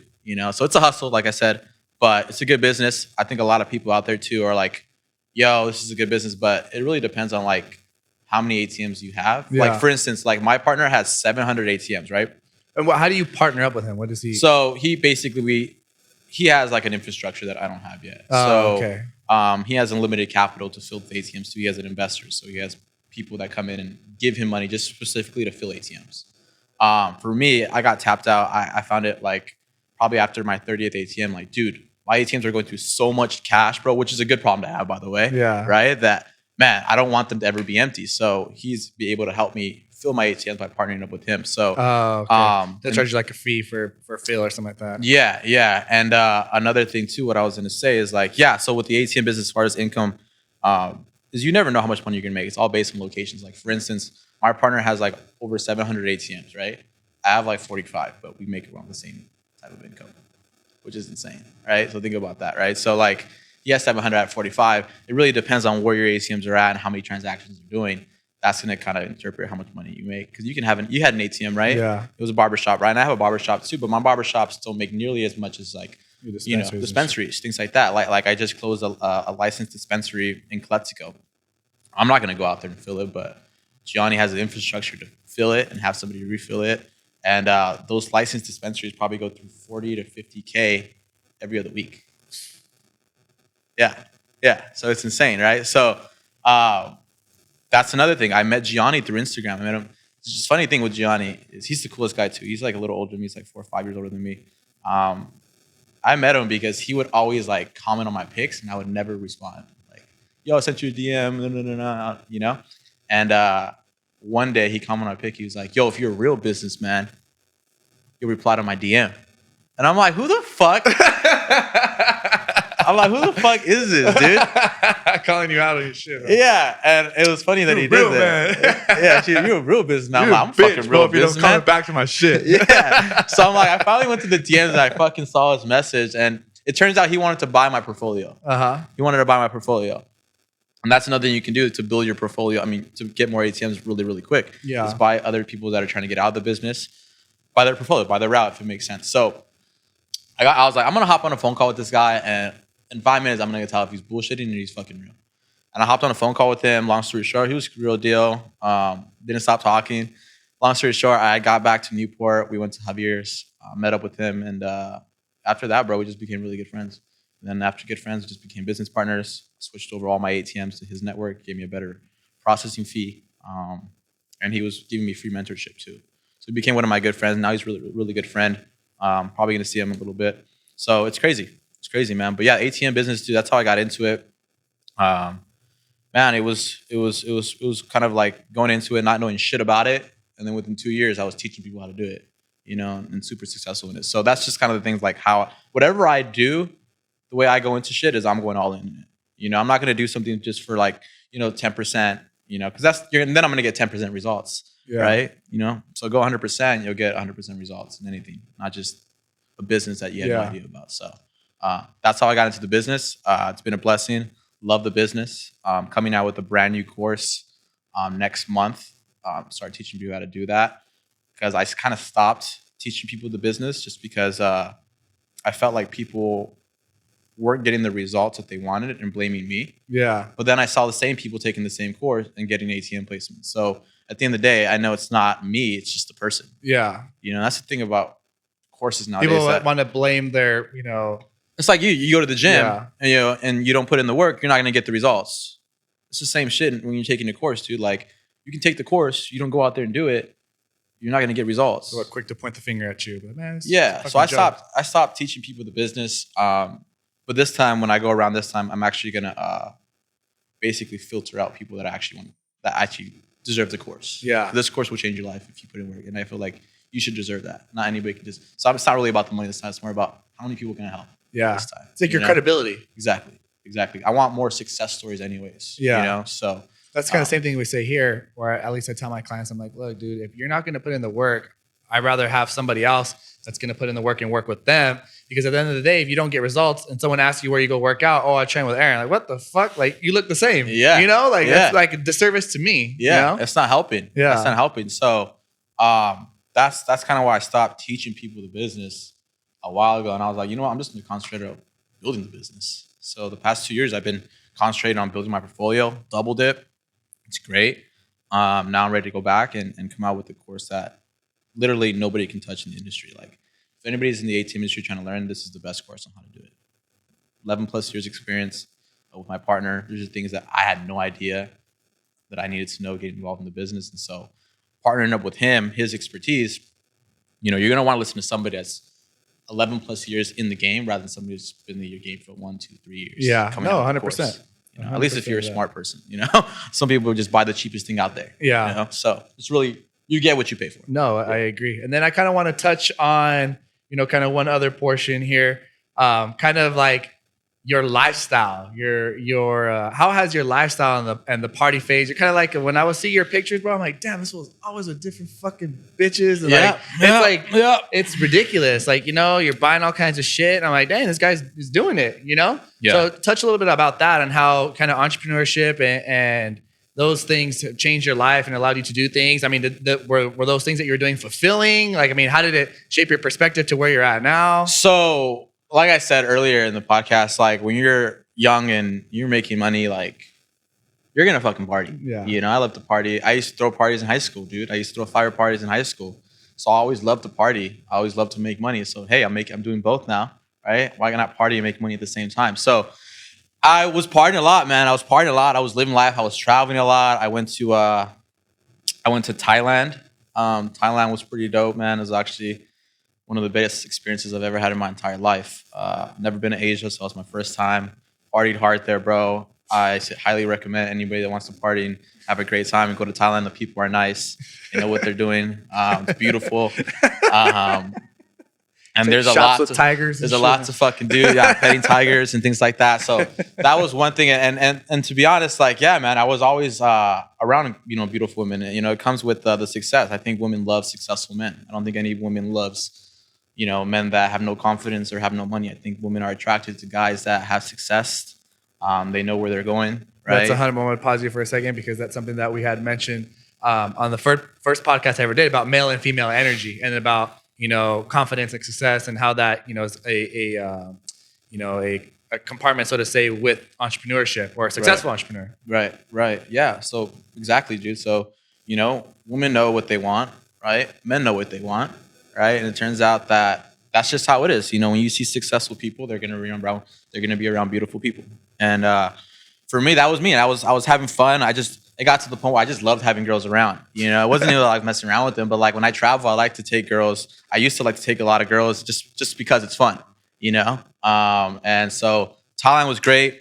so it's a hustle, like I said, but it's a good business. I think a lot of people out there too are like, yo, this is a good business, but it really depends on like how many ATMs you have. Yeah. Like for instance, like my partner has 700 ATMs, right? And how do you partner up with him? What does he? So he basically, he has like an infrastructure that I don't have yet. Okay. He has unlimited capital to fill the ATMs too. He has an investor. So he has people that come in and give him money just specifically to fill ATMs. For me, I got tapped out. I found it like probably after my 30th ATM, like, dude, my ATMs are going through so much cash, bro, which is a good problem to have, by the way. Yeah. Right? That, man, I don't want them to ever be empty. So he's be able to help me fill my ATMs by partnering up with him. So, okay. They'll charge you like a fee for fill or something like that. Yeah, yeah. And another thing too, what I was going to say is like, yeah, so with the ATM business, as far as income, is you never know how much money you're going to make. It's all based on locations. Like for instance, my partner has like over 700 ATMs, right? I have like 45, but we make around the same type of income, which is insane, right? So think about that, right? So like, yes, 700 at 45. It really depends on where your ATMs are at and how many transactions you're doing. That's going to kind of interpret how much money you make. Because you had an ATM, right? Yeah. It was a barbershop, right? And I have a barbershop too, but my barbershops don't make nearly as much as like, dispensaries, things like that. Like I just closed a licensed dispensary in Calexico. I'm not going to go out there and fill it, but Gianni has the infrastructure to fill it and have somebody refill it. And those licensed dispensaries probably go through 40 to 50K every other week. Yeah. So it's insane, right? So that's another thing. I met Gianni through Instagram. I met him. It's just funny thing with Gianni is he's the coolest guy too. He's like a little older than me. He's like 4 or 5 years older than me. I met him because he would always like comment on my pics and I would never respond. Like, yo, I sent you a DM, And one day he commented on my pic. He was like, yo, if you're a real businessman, you'll reply to my DM. And I'm like, who the fuck? I'm like, who the fuck is this, dude? Calling you out on your shit. Huh? Yeah, and it was funny that he did that. Yeah, you're a real businessman. I'm a fucking real businessman. If you don't come back to my shit. Yeah. So I'm like, I finally went to the DMs and I fucking saw his message, and it turns out he wanted to buy my portfolio. He wanted to buy my portfolio. And that's another thing you can do to build your portfolio. I mean, to get more ATMs really, really quick. Yeah. Is buy other people that are trying to get out of the business, buy their portfolio, buy their route, if it makes sense. So I was like, I'm going to hop on a phone call with this guy, and in 5 minutes, I'm going to tell if he's bullshitting or he's fucking real. And I hopped on a phone call with him. Long story short, he was the real deal. Didn't stop talking. Long story short, I got back to Newport. We went to Javier's, met up with him. And after that, bro, we just became really good friends. And then after good friends, we just became business partners. Switched over all my ATMs to his network, gave me a better processing fee. And he was giving me free mentorship too. So he became one of my good friends. Now he's a really, really good friend. Probably going to see him a little bit. So it's crazy. It's crazy, man. But yeah, ATM business, dude, that's how I got into it. Man, it was kind of like going into it, not knowing shit about it. And then within 2 years, I was teaching people how to do it, and super successful in it. So that's just kind of the things like how, whatever I do, the way I go into shit is I'm going all in it. I'm not going to do something just for like, 10%, because then I'm going to get 10% results, right? So go 100%, you'll get 100% results in anything, not just a business that you had no idea about. So that's how I got into the business. It's been a blessing. Love the business. Coming out with a brand new course next month. Start teaching people how to do that, because I kind of stopped teaching people the business just because I felt like people weren't getting the results that they wanted and blaming me. Yeah. But then I saw the same people taking the same course and getting ATM placements. So at the end of the day, I know it's not me, it's just the person. Yeah. That's the thing about courses nowadays. People want to blame their, It's like you go to the gym and you don't put in the work, you're not going to get the results. It's the same shit when you're taking a course, dude. Like, you can take the course, you don't go out there and do it, you're not going to get results. So quick to point the finger at you, but man, so I stopped teaching people the business. But this time, when I go around this time, I'm actually going to basically filter out people that that actually deserve the course. Yeah. This course will change your life if you put in work. And I feel like you should deserve that. Not anybody can just. So it's not really about the money this time. It's more about how many people can I help this time. It's like your credibility. Exactly. I want more success stories anyways. Yeah. You know, so. That's kind of the same thing we say here, where at least I tell my clients, I'm like, look, dude, if you're not going to put in the work, I'd rather have somebody else that's going to put in the work and work with them. Because at the end of the day, if you don't get results and someone asks you where you go work out, oh, I train with Aaron. Like, what the fuck? Like, you look the same. Yeah. You know, like, that's like a disservice to me. Yeah. You know? It's not helping. Yeah. It's not helping. So that's kind of why I stopped teaching people the business a while ago. And I was like, you know what? I'm just going to concentrate on building the business. So the past 2 years, I've been concentrating on building my portfolio, double dip. It's great. Now I'm ready to go back and come out with a course that literally nobody can touch in the industry. Like, if anybody's in the ATM industry trying to learn, this is the best course on how to do it. 11 plus years experience with my partner. These are things that I had no idea that I needed to know getting involved in the business. And so partnering up with him, his expertise, you know, you're going to want to listen to somebody that's 11 plus years in the game rather than somebody who's been in your game for 1, 2, 3 years. Yeah, no, 100%. You know, at least if you're a smart person, you know, some people just buy the cheapest thing out there. Yeah. You know? So it's really, you get what you pay for. No, I agree. And then I kind of want to touch on, you know, kind of one other portion here, kind of like your lifestyle, your how has your lifestyle and the party phase? You're kind of like, when I would see your pictures, bro, I'm like, damn, this was always with different fucking bitches. And it's ridiculous. Like, you know, you're buying all kinds of shit. And I'm like, dang, this guy's is doing it, you know? Yeah. So touch a little bit about that and how kind of entrepreneurship and those things have changed your life and allowed you to do things. I mean, were those things that you were doing fulfilling? Like, I mean, how did it shape your perspective to where you're at now? So, like I said earlier in the podcast, like when you're young and you're making money, like you're gonna fucking party. Yeah. You know, I love to party. I used to throw parties in high school, dude. I used to throw fire parties in high school. So I always loved to party. I always loved to make money. So hey, I'm doing both now, right? Why not party and make money at the same time? So I was partying a lot, man. I was partying a lot. I was living life. I was traveling a lot. I went to Thailand. Thailand was pretty dope, man. It was actually one of the best experiences I've ever had in my entire life. Never been to Asia, so it was my first time. Partied hard there, bro. I highly recommend anybody that wants to party and have a great time and go to Thailand. The people are nice. They know what they're doing. It's beautiful. And there's a lot with tigers. There's a lot to fucking do. Yeah, petting tigers and things like that. So that was one thing. And to be honest, like, yeah, man, I was always around, you know, beautiful women. You know, it comes with the success. I think women love successful men. I don't think any woman loves, you know, men that have no confidence or have no money. I think women are attracted to guys that have success. They know where they're going, right? That's 100. I want to pause you for a second because that's something that we had mentioned on the first podcast I ever did about male and female energy and about, you know, confidence and success and how that, you know, is a compartment, so to say, with entrepreneurship or a successful entrepreneur. Right. Yeah. So exactly, dude. So, you know, women know what they want, right? Men know what they want, right? And it turns out that that's just how it is. You know, when you see successful people, they're gonna be around beautiful people. And for me, that was me. And I was having fun. It got to the point where I just loved having girls around. You know, it wasn't even like messing around with them, but like when I travel, I like to take girls. I used to like to take a lot of girls just because it's fun, you know? And so Thailand was great.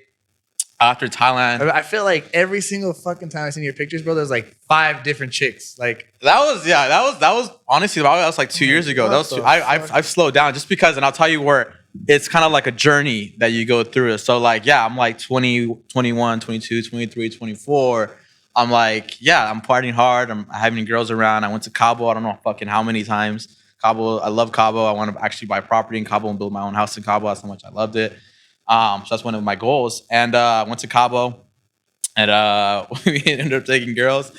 After Thailand, I feel like every single fucking time I see your pictures, bro, there's like 5 different chicks. Like that was honestly, that was like 2 years ago. I've slowed down just because, and I'll tell you where it's kind of like a journey that you go through. So like, yeah, I'm like 20, 21, 22, 23, 24. I'm like, yeah, I'm partying hard. I'm having girls around. I went to Cabo. I don't know fucking how many times. Cabo, I love Cabo. I want to actually buy property in Cabo and build my own house in Cabo. That's how much I loved it. So that's one of my goals. And I went to Cabo and we ended up taking girls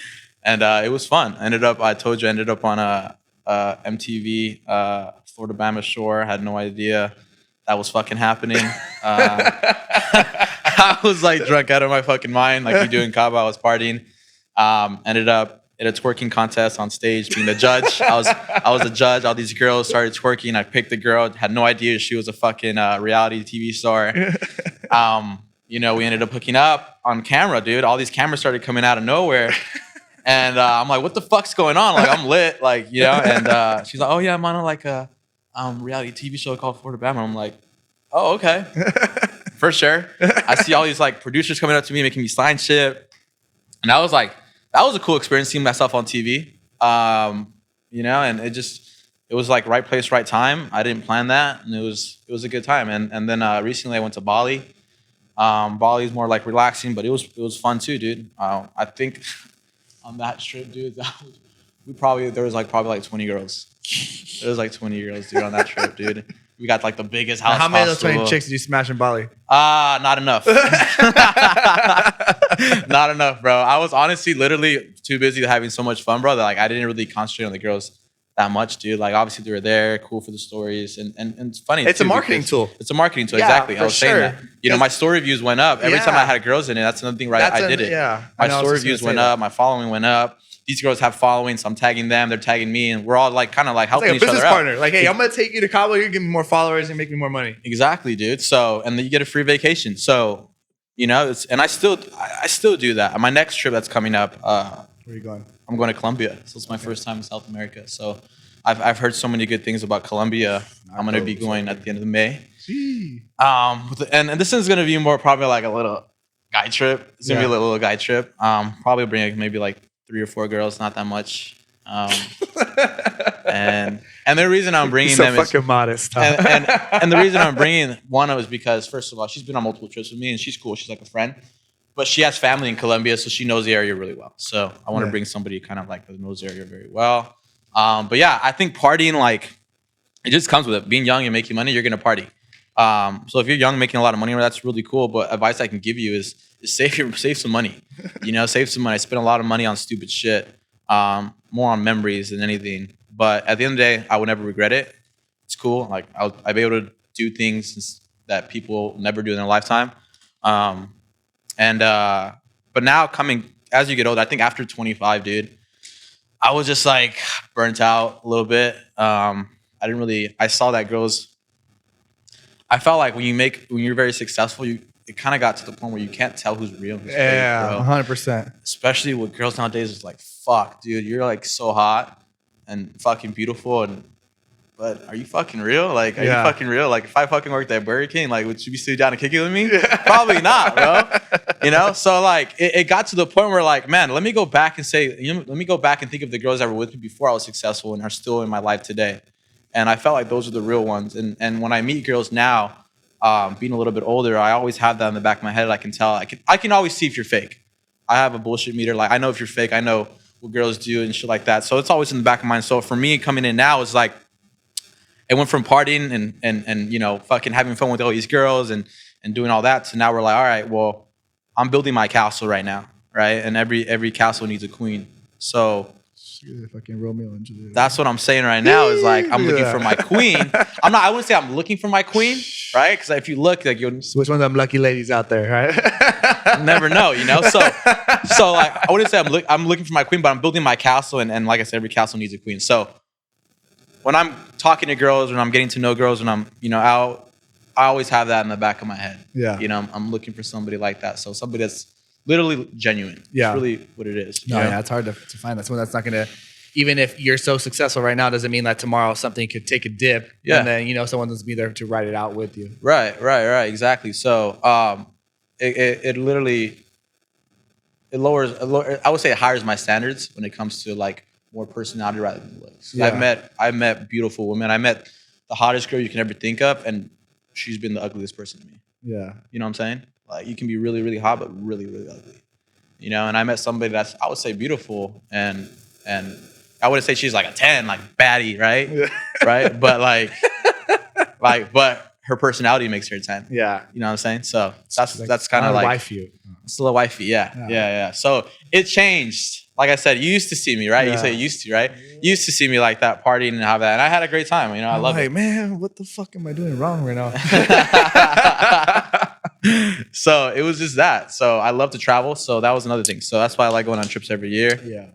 and it was fun. I ended up on a MTV Florida Bama Shore. I had no idea that was fucking happening. I was like drunk out of my fucking mind, like we do in Cabo. I was partying. Ended up at a twerking contest on stage, being the judge. I was a judge. All these girls started twerking. I picked the girl. Had no idea she was a fucking reality TV star. You know, we ended up hooking up on camera, dude. All these cameras started coming out of nowhere. And I'm like, what the fuck's going on? Like, I'm lit, like, you know. And she's like, oh yeah, I'm on like a reality TV show called Florida Bama. I'm like, oh, okay. For sure. I see all these like producers coming up to me, making me sign shit. And I was like, that was a cool experience seeing myself on TV. You know, and it was like right place, right time. I didn't plan that, and it was a good time. And then recently I went to Bali. Bali's more like relaxing, but it was fun too, dude. I think on that trip, dude, there was probably like 20 girls. There was like 20 girls, dude, on that trip, dude. We got like the biggest house. How many of those possible. 20 chicks did you smash in Bali? Not enough. Not enough, bro. I was honestly literally too busy having so much fun, bro, that like I didn't really concentrate on the girls that much, dude. Like obviously they were there, cool for the stories, and it's funny. It's a marketing tool. It's a marketing tool, Yeah, exactly. I was sure. saying that. You know, my story views went up every time Yeah. I had girls in it. That's another thing, right? I did it. Yeah. My story views went up. My following went up. These girls have following, so I'm tagging them. They're tagging me, and we're all like kind of like helping It's like a each business other partner. out. Like, hey, I'm gonna take you to Cabo. You're gonna give me more followers and make me more money. Exactly, dude. So, and then you get a free vacation. So, you know, and I still do that. My next trip that's coming up. Where are you going? I'm going to Colombia. So it's my first time in South America. So I've heard so many good things about Colombia. I'm going to be going at the end of May. And this is going to be more probably like a little guy trip. It's going to be a little guy trip. Probably bring maybe like 3 or 4 girls, not that much. And the reason I'm bringing them is fucking modest. and the reason I'm bringing one is because first of all, she's been on multiple trips with me and she's cool. She's like a friend, but she has family in Colombia, so she knows the area really well. So I want to bring somebody kind of like that knows the area very well. But yeah, I think partying, like, it just comes with it. Being young and making money, you're gonna party. So if you're young, making a lot of money, that's really cool. But advice I can give you is save some money. You know, save some money. I spend a lot of money on stupid shit, more on memories than anything. But at the end of the day, I would never regret it. It's cool. Like I'll be able to do things that people never do in their lifetime. But now as you get older, I think after 25, dude, I was just like burnt out a little bit. I saw that I felt like when you're very successful, it kind of got to the point where you can't tell who's real and who's fake, bro. 100%. Especially with girls nowadays, it's like, fuck, dude, you're like so hot and fucking beautiful, but are you fucking real? Like, are you fucking real? Like, if I fucking worked at Burger King, like, would you be still down to kick it with me? Probably not, bro. You know? So, like, it got to the point where, like, man, let me go back and think of the girls that were with me before I was successful and are still in my life today. And I felt like those are the real ones. And when I meet girls now, being a little bit older, I always have that in the back of my head. I can tell. I can always see if you're fake. I have a bullshit meter. Like, I know if you're fake. I know what girls do and shit like that. So it's always in the back of my mind. So for me, coming in now is like, it went from partying and you know, fucking having fun with all these girls and doing all that to now we're like, all right, well, I'm building my castle right now, right? And every castle needs a queen. So Fucking Romeo and Juliet. that's what I'm saying right now is like, I'm looking for my queen. I wouldn't say I'm looking for my queen, right? Because if you look, like, you'll So which one of them lucky ladies out there, right? never know, you know? So like, I wouldn't say I'm looking for my queen, but I'm building my castle. And like I said, every castle needs a queen. So when I'm talking to girls, when I'm getting to know girls, when I'm, you know, out, I always have that in the back of my head. Yeah. You know, I'm looking for somebody like that. So somebody that's literally genuine. Yeah. It's really what it is. No, yeah, it's hard to find. That's one that's not going to, even if you're so successful right now, doesn't mean that tomorrow something could take a dip. Yeah. And then, you know, someone's be there to ride it out with you. Right. Exactly. So it literally, it lowers, I would say it higher my standards when it comes to like more personality rather than looks. Yeah. I've met beautiful women. I met the hottest girl you can ever think of, and she's been the ugliest person to me. Yeah. You know what I'm saying? Like, you can be really, really hot, but really, really ugly. You know, and I met somebody that's, I would say, beautiful, and I wouldn't say she's like a 10, like baddie, right? Yeah. Right? But but her personality makes her a 10. Yeah. You know what I'm saying? So that's kind a of like wifey. still a wifey, yeah. So it changed. Like I said, you used to see me, right? Yeah. You say you used to, right? You used to see me like that, partying and have that, and I had a great time. You know, I love it. Man, what the fuck am I doing wrong right now? So it was just that. So I love to travel. So that was another thing. So that's why I like going on trips every year. Yeah.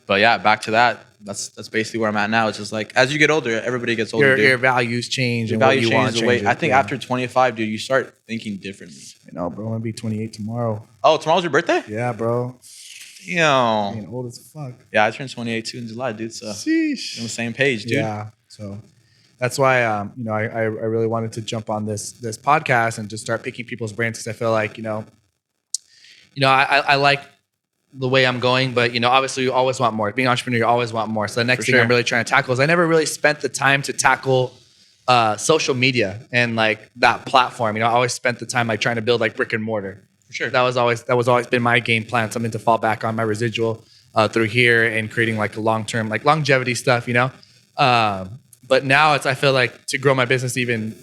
But yeah, back to that. That's basically where I'm at now. It's just like, as you get older, everybody gets older. Your values change. Your and value what you want changes. I think yeah. after 25, dude, you start thinking differently. You know, bro, I'm gonna be 28 tomorrow. Oh, tomorrow's your birthday? Yeah, bro. Damn. Being old as fuck. Yeah, I turned 28 too in July, dude. So sheesh. we're on the same page, dude. Yeah. So that's why you know, I really wanted to jump on this podcast and just start picking people's brains, because I feel like, you know, I like the way I'm going, but obviously you always want more. Being an entrepreneur, you always want more. So the next thing I'm really trying to tackle is I never really spent the time to tackle social media and like that platform. I always spent the time like trying to build like brick and mortar. For sure. That was always been my game plan, something to fall back on my residual through here and creating like a long-term, like longevity stuff, but now I feel like to grow my business even,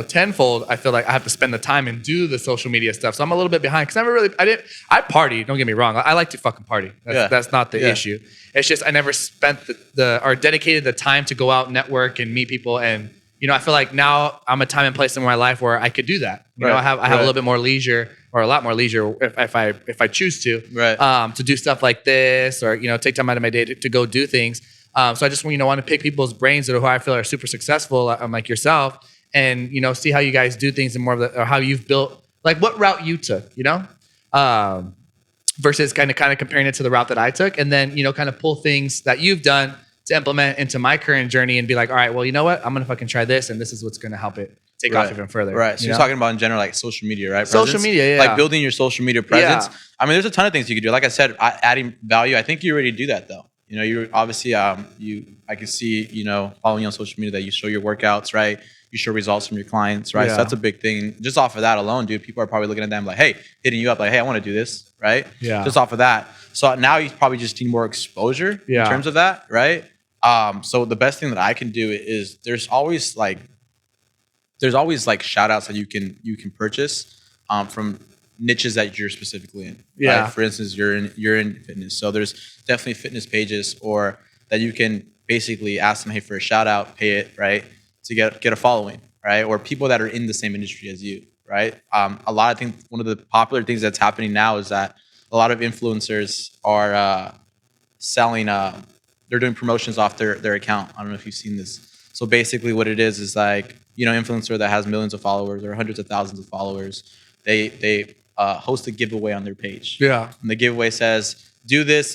tenfold, I feel like I have to spend the time and do the social media stuff. So I'm a little bit behind because I party. Don't get me wrong. I like to fucking party. That's not the issue. It's just I never spent or dedicated the time to go out, network, and meet people. And I feel like now I'm a time and place in my life where I could do that. I have a little bit more leisure, or a lot more leisure if I choose to, to do stuff like this, or take time out of my day to go do things. So I just want to pick people's brains that are who I feel are super successful, like yourself, and see how you guys do things and more of or how you've built, like what route you took, versus kind of comparing it to the route that I took, and then kind of pull things that you've done to implement into my current journey and be like, all right, well, you know what, I'm gonna fucking try this, and this is what's gonna help it take off even further. Right. So you're talking about in general, like social media, right? Social media, yeah. Like building your social media presence. Yeah. I mean, there's a ton of things you could do. Like I said, adding value. I think you already do that though. You obviously, I can see, following you on social media that you show your workouts, right? You show results from your clients, right? Yeah. So that's a big thing. Just off of that alone, dude, people are probably looking at them like, hey, hitting you up like, hey, I want to do this, right? Yeah. Just off of that. So now you probably just need more exposure in terms of that, right? So the best thing that I can do is there's always like shout outs that you can purchase from niches that you're specifically in. Yeah. Right? For instance, you're in fitness. So there's definitely fitness pages or that you can basically ask them, hey, for a shout out, pay it, right? To get a following, right? Or people that are in the same industry as you, right? A lot of things, one of the popular things that's happening now is that a lot of influencers are selling, they're doing promotions off their account. I don't know if you've seen this. So basically what it is like, influencer that has millions of followers or hundreds of thousands of followers, they host a giveaway on their page. Yeah. And the giveaway says, do this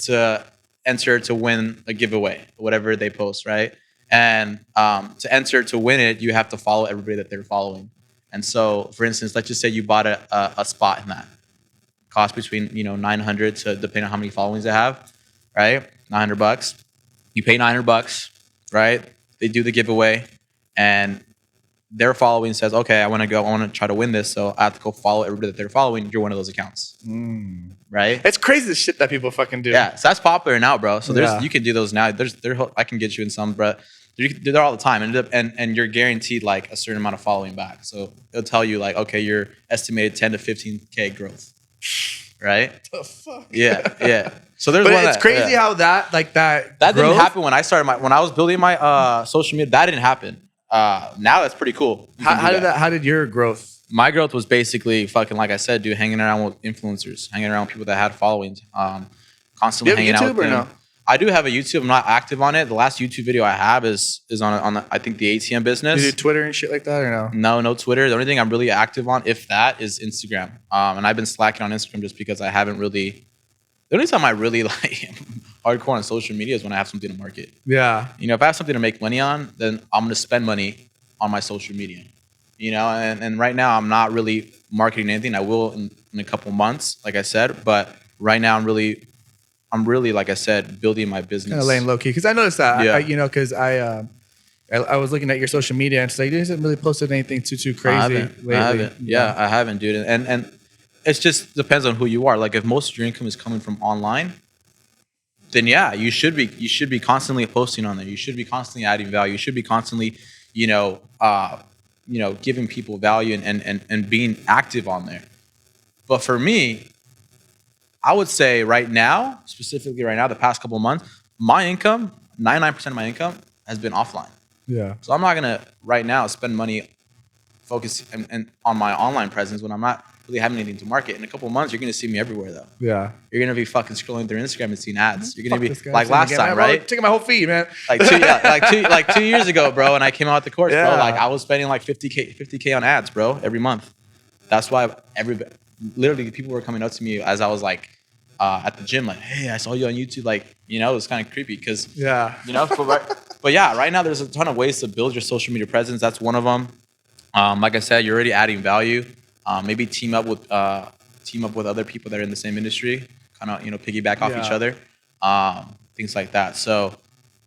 to enter to win a giveaway, whatever they post, right? And to enter to win it, you have to follow everybody that they're following. And so, for instance, let's just say you bought a spot in that. Cost between $900 to, depending on how many followings they have, right? $900. You pay $900, right? They do the giveaway, and their following says, okay, I want to try to win this, so I have to go follow everybody that they're following. You're one of those accounts, right? It's crazy the shit that people fucking do. Yeah, so that's popular now, bro. So you can do those now. I can get you in some, but they're there all the time, and you're guaranteed like a certain amount of following back. So it'll tell you like, okay, you're estimated 10 to 15K growth, right? The fuck? Yeah. So there's it's crazy how that didn't happen when I started when I was building my social media. That didn't happen. Now that's pretty cool. How did your growth? My growth was basically fucking, like I said, dude, hanging around with influencers, hanging around with people that had followings, constantly hanging out with them. No? I do have a YouTube. I'm not active on it. The last YouTube video I have is on I think the ATM business. Do you do Twitter and shit like that or no? No Twitter. The only thing I'm really active on, if that, is Instagram. And I've been slacking on Instagram just because I haven't really. The only time I really like hardcore on social media is when I have something to market. Yeah. If I have something to make money on, then I'm going to spend money on my social media. And right now I'm not really marketing anything. I will in a couple months, like I said. But right now I'm really, like I said, building my business. Kind of laying low key. Because I noticed that, because I was looking at your social media and it's like, you haven't really posted anything too crazy lately. I haven't. Yeah, I haven't, dude. And it just depends on who you are. Like if most of your income is coming from online, then yeah, you should be constantly posting on there. You should be constantly adding value. You should be constantly, giving people value and being active on there. But for me, I would say right now, specifically right now, the past couple of months, my income, 99% of my income has been offline. Yeah. So I'm not gonna right now spend money focus and on my online presence when I'm not really having anything to market. In a couple of months, you're gonna see me everywhere though. Yeah. You're gonna be fucking scrolling through Instagram and seeing ads. You're gonna be like last time, right? Taking my whole feed, man. Like 2 years ago, bro. When I came out with the course, bro, like I was spending like 50K on ads, bro, every month. That's why literally people were coming up to me as I was like at the gym, like, hey, I saw you on YouTube. Like, it was kind of creepy because but yeah, right now there's a ton of ways to build your social media presence. That's one of them. Like I said, you're already adding value. Maybe team up with other people that are in the same industry. kind of, piggyback off each other, things like that. So,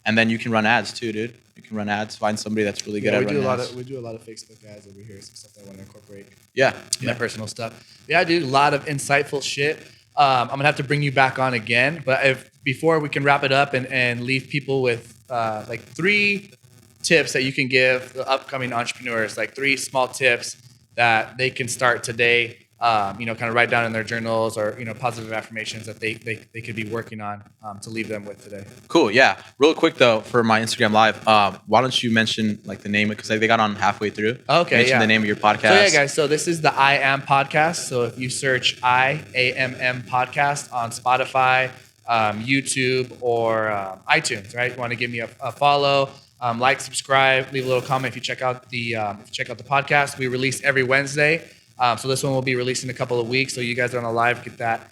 and then you can run ads too, dude. You can run ads. Find somebody that's really good at running ads. We do a lot of Facebook ads over here. Some stuff that I want to incorporate. Yeah. My personal stuff. Yeah, dude. A lot of insightful shit. I'm gonna have to bring you back on again, but before we can wrap it up and leave people with like 3 tips that you can give the upcoming entrepreneurs, like 3 small tips that they can start today. Kind of write down in their journals or, positive affirmations that they could be working on to leave them with today. Cool. Yeah. Real quick though, for my Instagram live, why don't you mention like the name, because they got on halfway through. Okay. Mention the name of your podcast. So yeah, guys. So this is the I Am podcast. So if you search IAMM podcast on Spotify, YouTube, or iTunes, right? You want to give me a follow, like, subscribe, leave a little comment if you check out the podcast. We release every Wednesday. So this one will be released in a couple of weeks. So you guys are on the live, get that,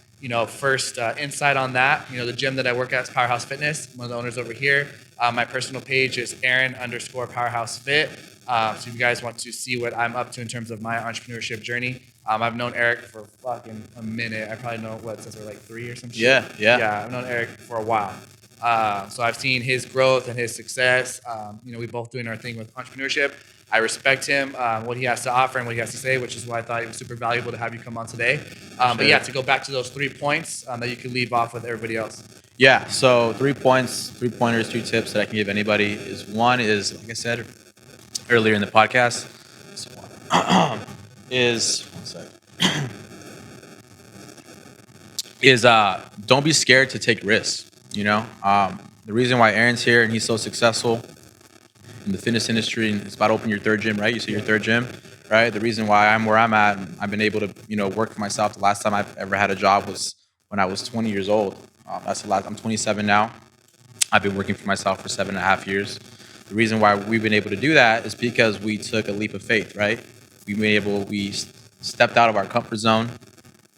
first insight on that. The gym that I work at is Powerhouse Fitness. One of the owners over here. My personal page is Aaron_PowerhouseFit. So if you guys want to see what I'm up to in terms of my entrepreneurship journey, I've known Eric for fucking a minute. I probably know since we're like 3 or some shit. Yeah. I've known Eric for a while. So I've seen his growth and his success. We both doing our thing with entrepreneurship. I respect him, what he has to offer and what he has to say, which is why I thought it was super valuable to have you come on today. But yeah, to go back to those 3 points that you can leave off with everybody else. Yeah. So 3 pointers, 3 tips that I can give anybody is, one is, like I said earlier in the podcast, don't be scared to take risks. The reason why Aaron's here and he's so successful in the fitness industry, and it's about to open your 3rd gym, right? You see your 3rd gym, right? The reason why I'm where I'm at, and I've been able to, work for myself. The last time I've ever had a job was when I was 20 years old. That's the last. I'm 27 now. I've been working for myself for 7.5 years. The reason why we've been able to do that is because we took a leap of faith, right? We stepped out of our comfort zone,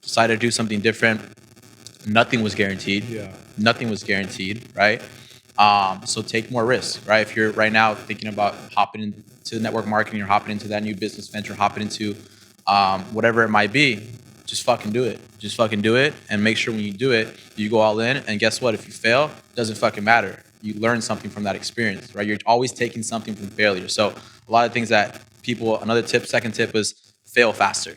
decided to do something different. Nothing was guaranteed. Yeah. Nothing was guaranteed, right? So take more risks, right? If you're right now thinking about hopping into network marketing or hopping into that new business venture, hopping into whatever it might be, just fucking do it. Just fucking do it, and make sure when you do it, you go all in. And guess what? If you fail, it doesn't fucking matter. You learn something from that experience, right? You're always taking something from failure. So a lot of things that another tip, second tip is fail faster.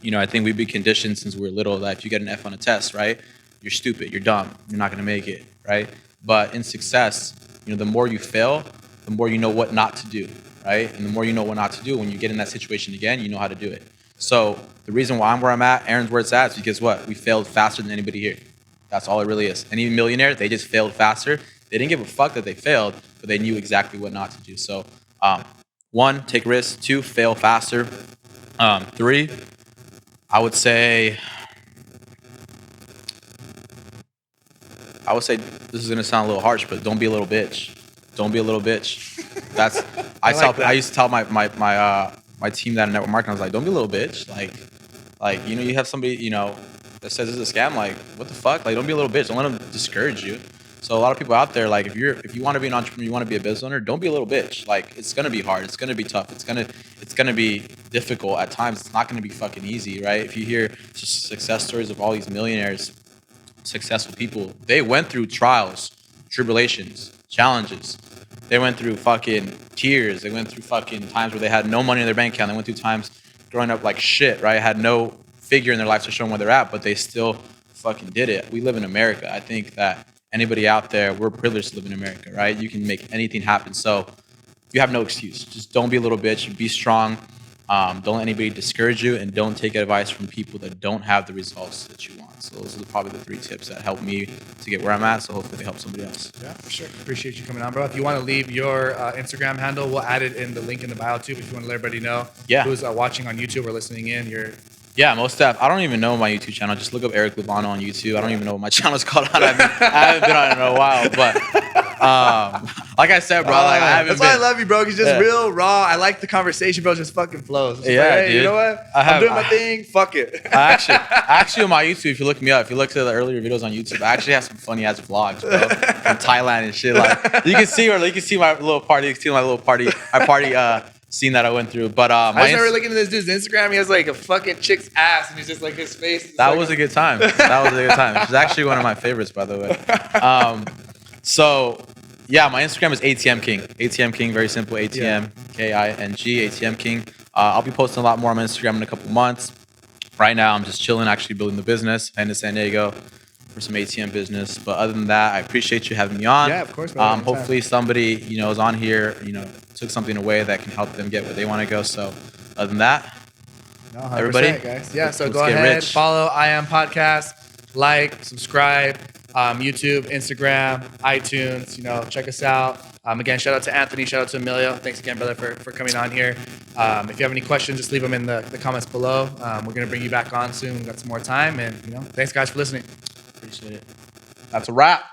I think we've been conditioned since we were little that if you get an F on a test, right, you're stupid, you're dumb, you're not gonna make it, right? But in success, the more you fail, the more you know what not to do, right? And the more you know what not to do, when you get in that situation again, you know how to do it. So the reason why I'm where I'm at, Aaron's where it's at, is because what? We failed faster than anybody here. That's all it really is. Any millionaire, they just failed faster. They didn't give a fuck that they failed, but they knew exactly what not to do. So 1, take risks. 2, fail faster. 3, I would say this is gonna sound a little harsh, but don't be a little bitch. Don't be a little bitch. I used to tell my team that in network marketing, I was like, don't be a little bitch. Like you have somebody that says this is a scam. Like, what the fuck? Like, don't be a little bitch. Don't let them discourage you. So a lot of people out there, like, if you want to be an entrepreneur, you want to be a business owner, don't be a little bitch. Like, it's gonna be hard. It's gonna be tough. It's gonna be difficult at times. It's not gonna be fucking easy, right? If you hear success stories of all these millionaires, successful people, they went through trials, tribulations, challenges. They went through fucking tears. They went through fucking times where they had no money in their bank account. They went through times growing up like shit, right? Had no figure in their life to show them where they're at, but they still fucking did it. We live in America. I think that anybody out there, we're privileged to live in America, right? You can make anything happen. So you have no excuse. Just don't be a little bitch. Be strong. Don't let anybody discourage you, and don't take advice from people that don't have the results that you want. So those are probably the 3 tips that helped me to get where I'm at. So hopefully they help somebody else. Yeah, for sure. Appreciate you coming on, bro. If you want to leave your Instagram handle, we'll add it in the link in the bio too. If you want to let everybody know who's watching on YouTube or listening in, Yeah, most stuff. I don't even know my YouTube channel. Just look up Eric Luevano on YouTube. I don't even know what my channel's called. I haven't been on it in a while, but like I said, bro, that's why I love you, bro. He's just real raw. I like the conversation, bro. It just fucking flows. It's dude. You know what? I'm doing my thing. Fuck it. Actually, on my YouTube, if you look me up, if you look to the earlier videos on YouTube, I actually have some funny ass vlogs, bro, from Thailand and shit. Like you can see my little party. You can see my little party. I party scene that I went through. But I was never looking at this dude's Instagram. He has like a fucking chick's ass, and he's just like his face. That was a good time. That was a good time. She's actually one of my favorites, by the way. So yeah, my Instagram is ATM King. ATM King, very simple. ATM King, ATM King. I'll be posting a lot more on my Instagram in a couple months. Right now, I'm just chilling, actually building the business, heading to San Diego for some ATM business. But other than that, I appreciate you having me on. Yeah, of course. Hopefully somebody, is on here, took something away that can help them get where they want to go. So other than that, everybody, guys. Yeah, so go ahead, follow I Am Podcast, like, subscribe, YouTube, Instagram, iTunes, check us out. Again, shout out to Anthony, shout out to Emilio. Thanks again, brother, for coming on here. If you have any questions, just leave them in the comments below. We're going to bring you back on soon. We've got some more time. And, thanks, guys, for listening. Appreciate it. That's a wrap.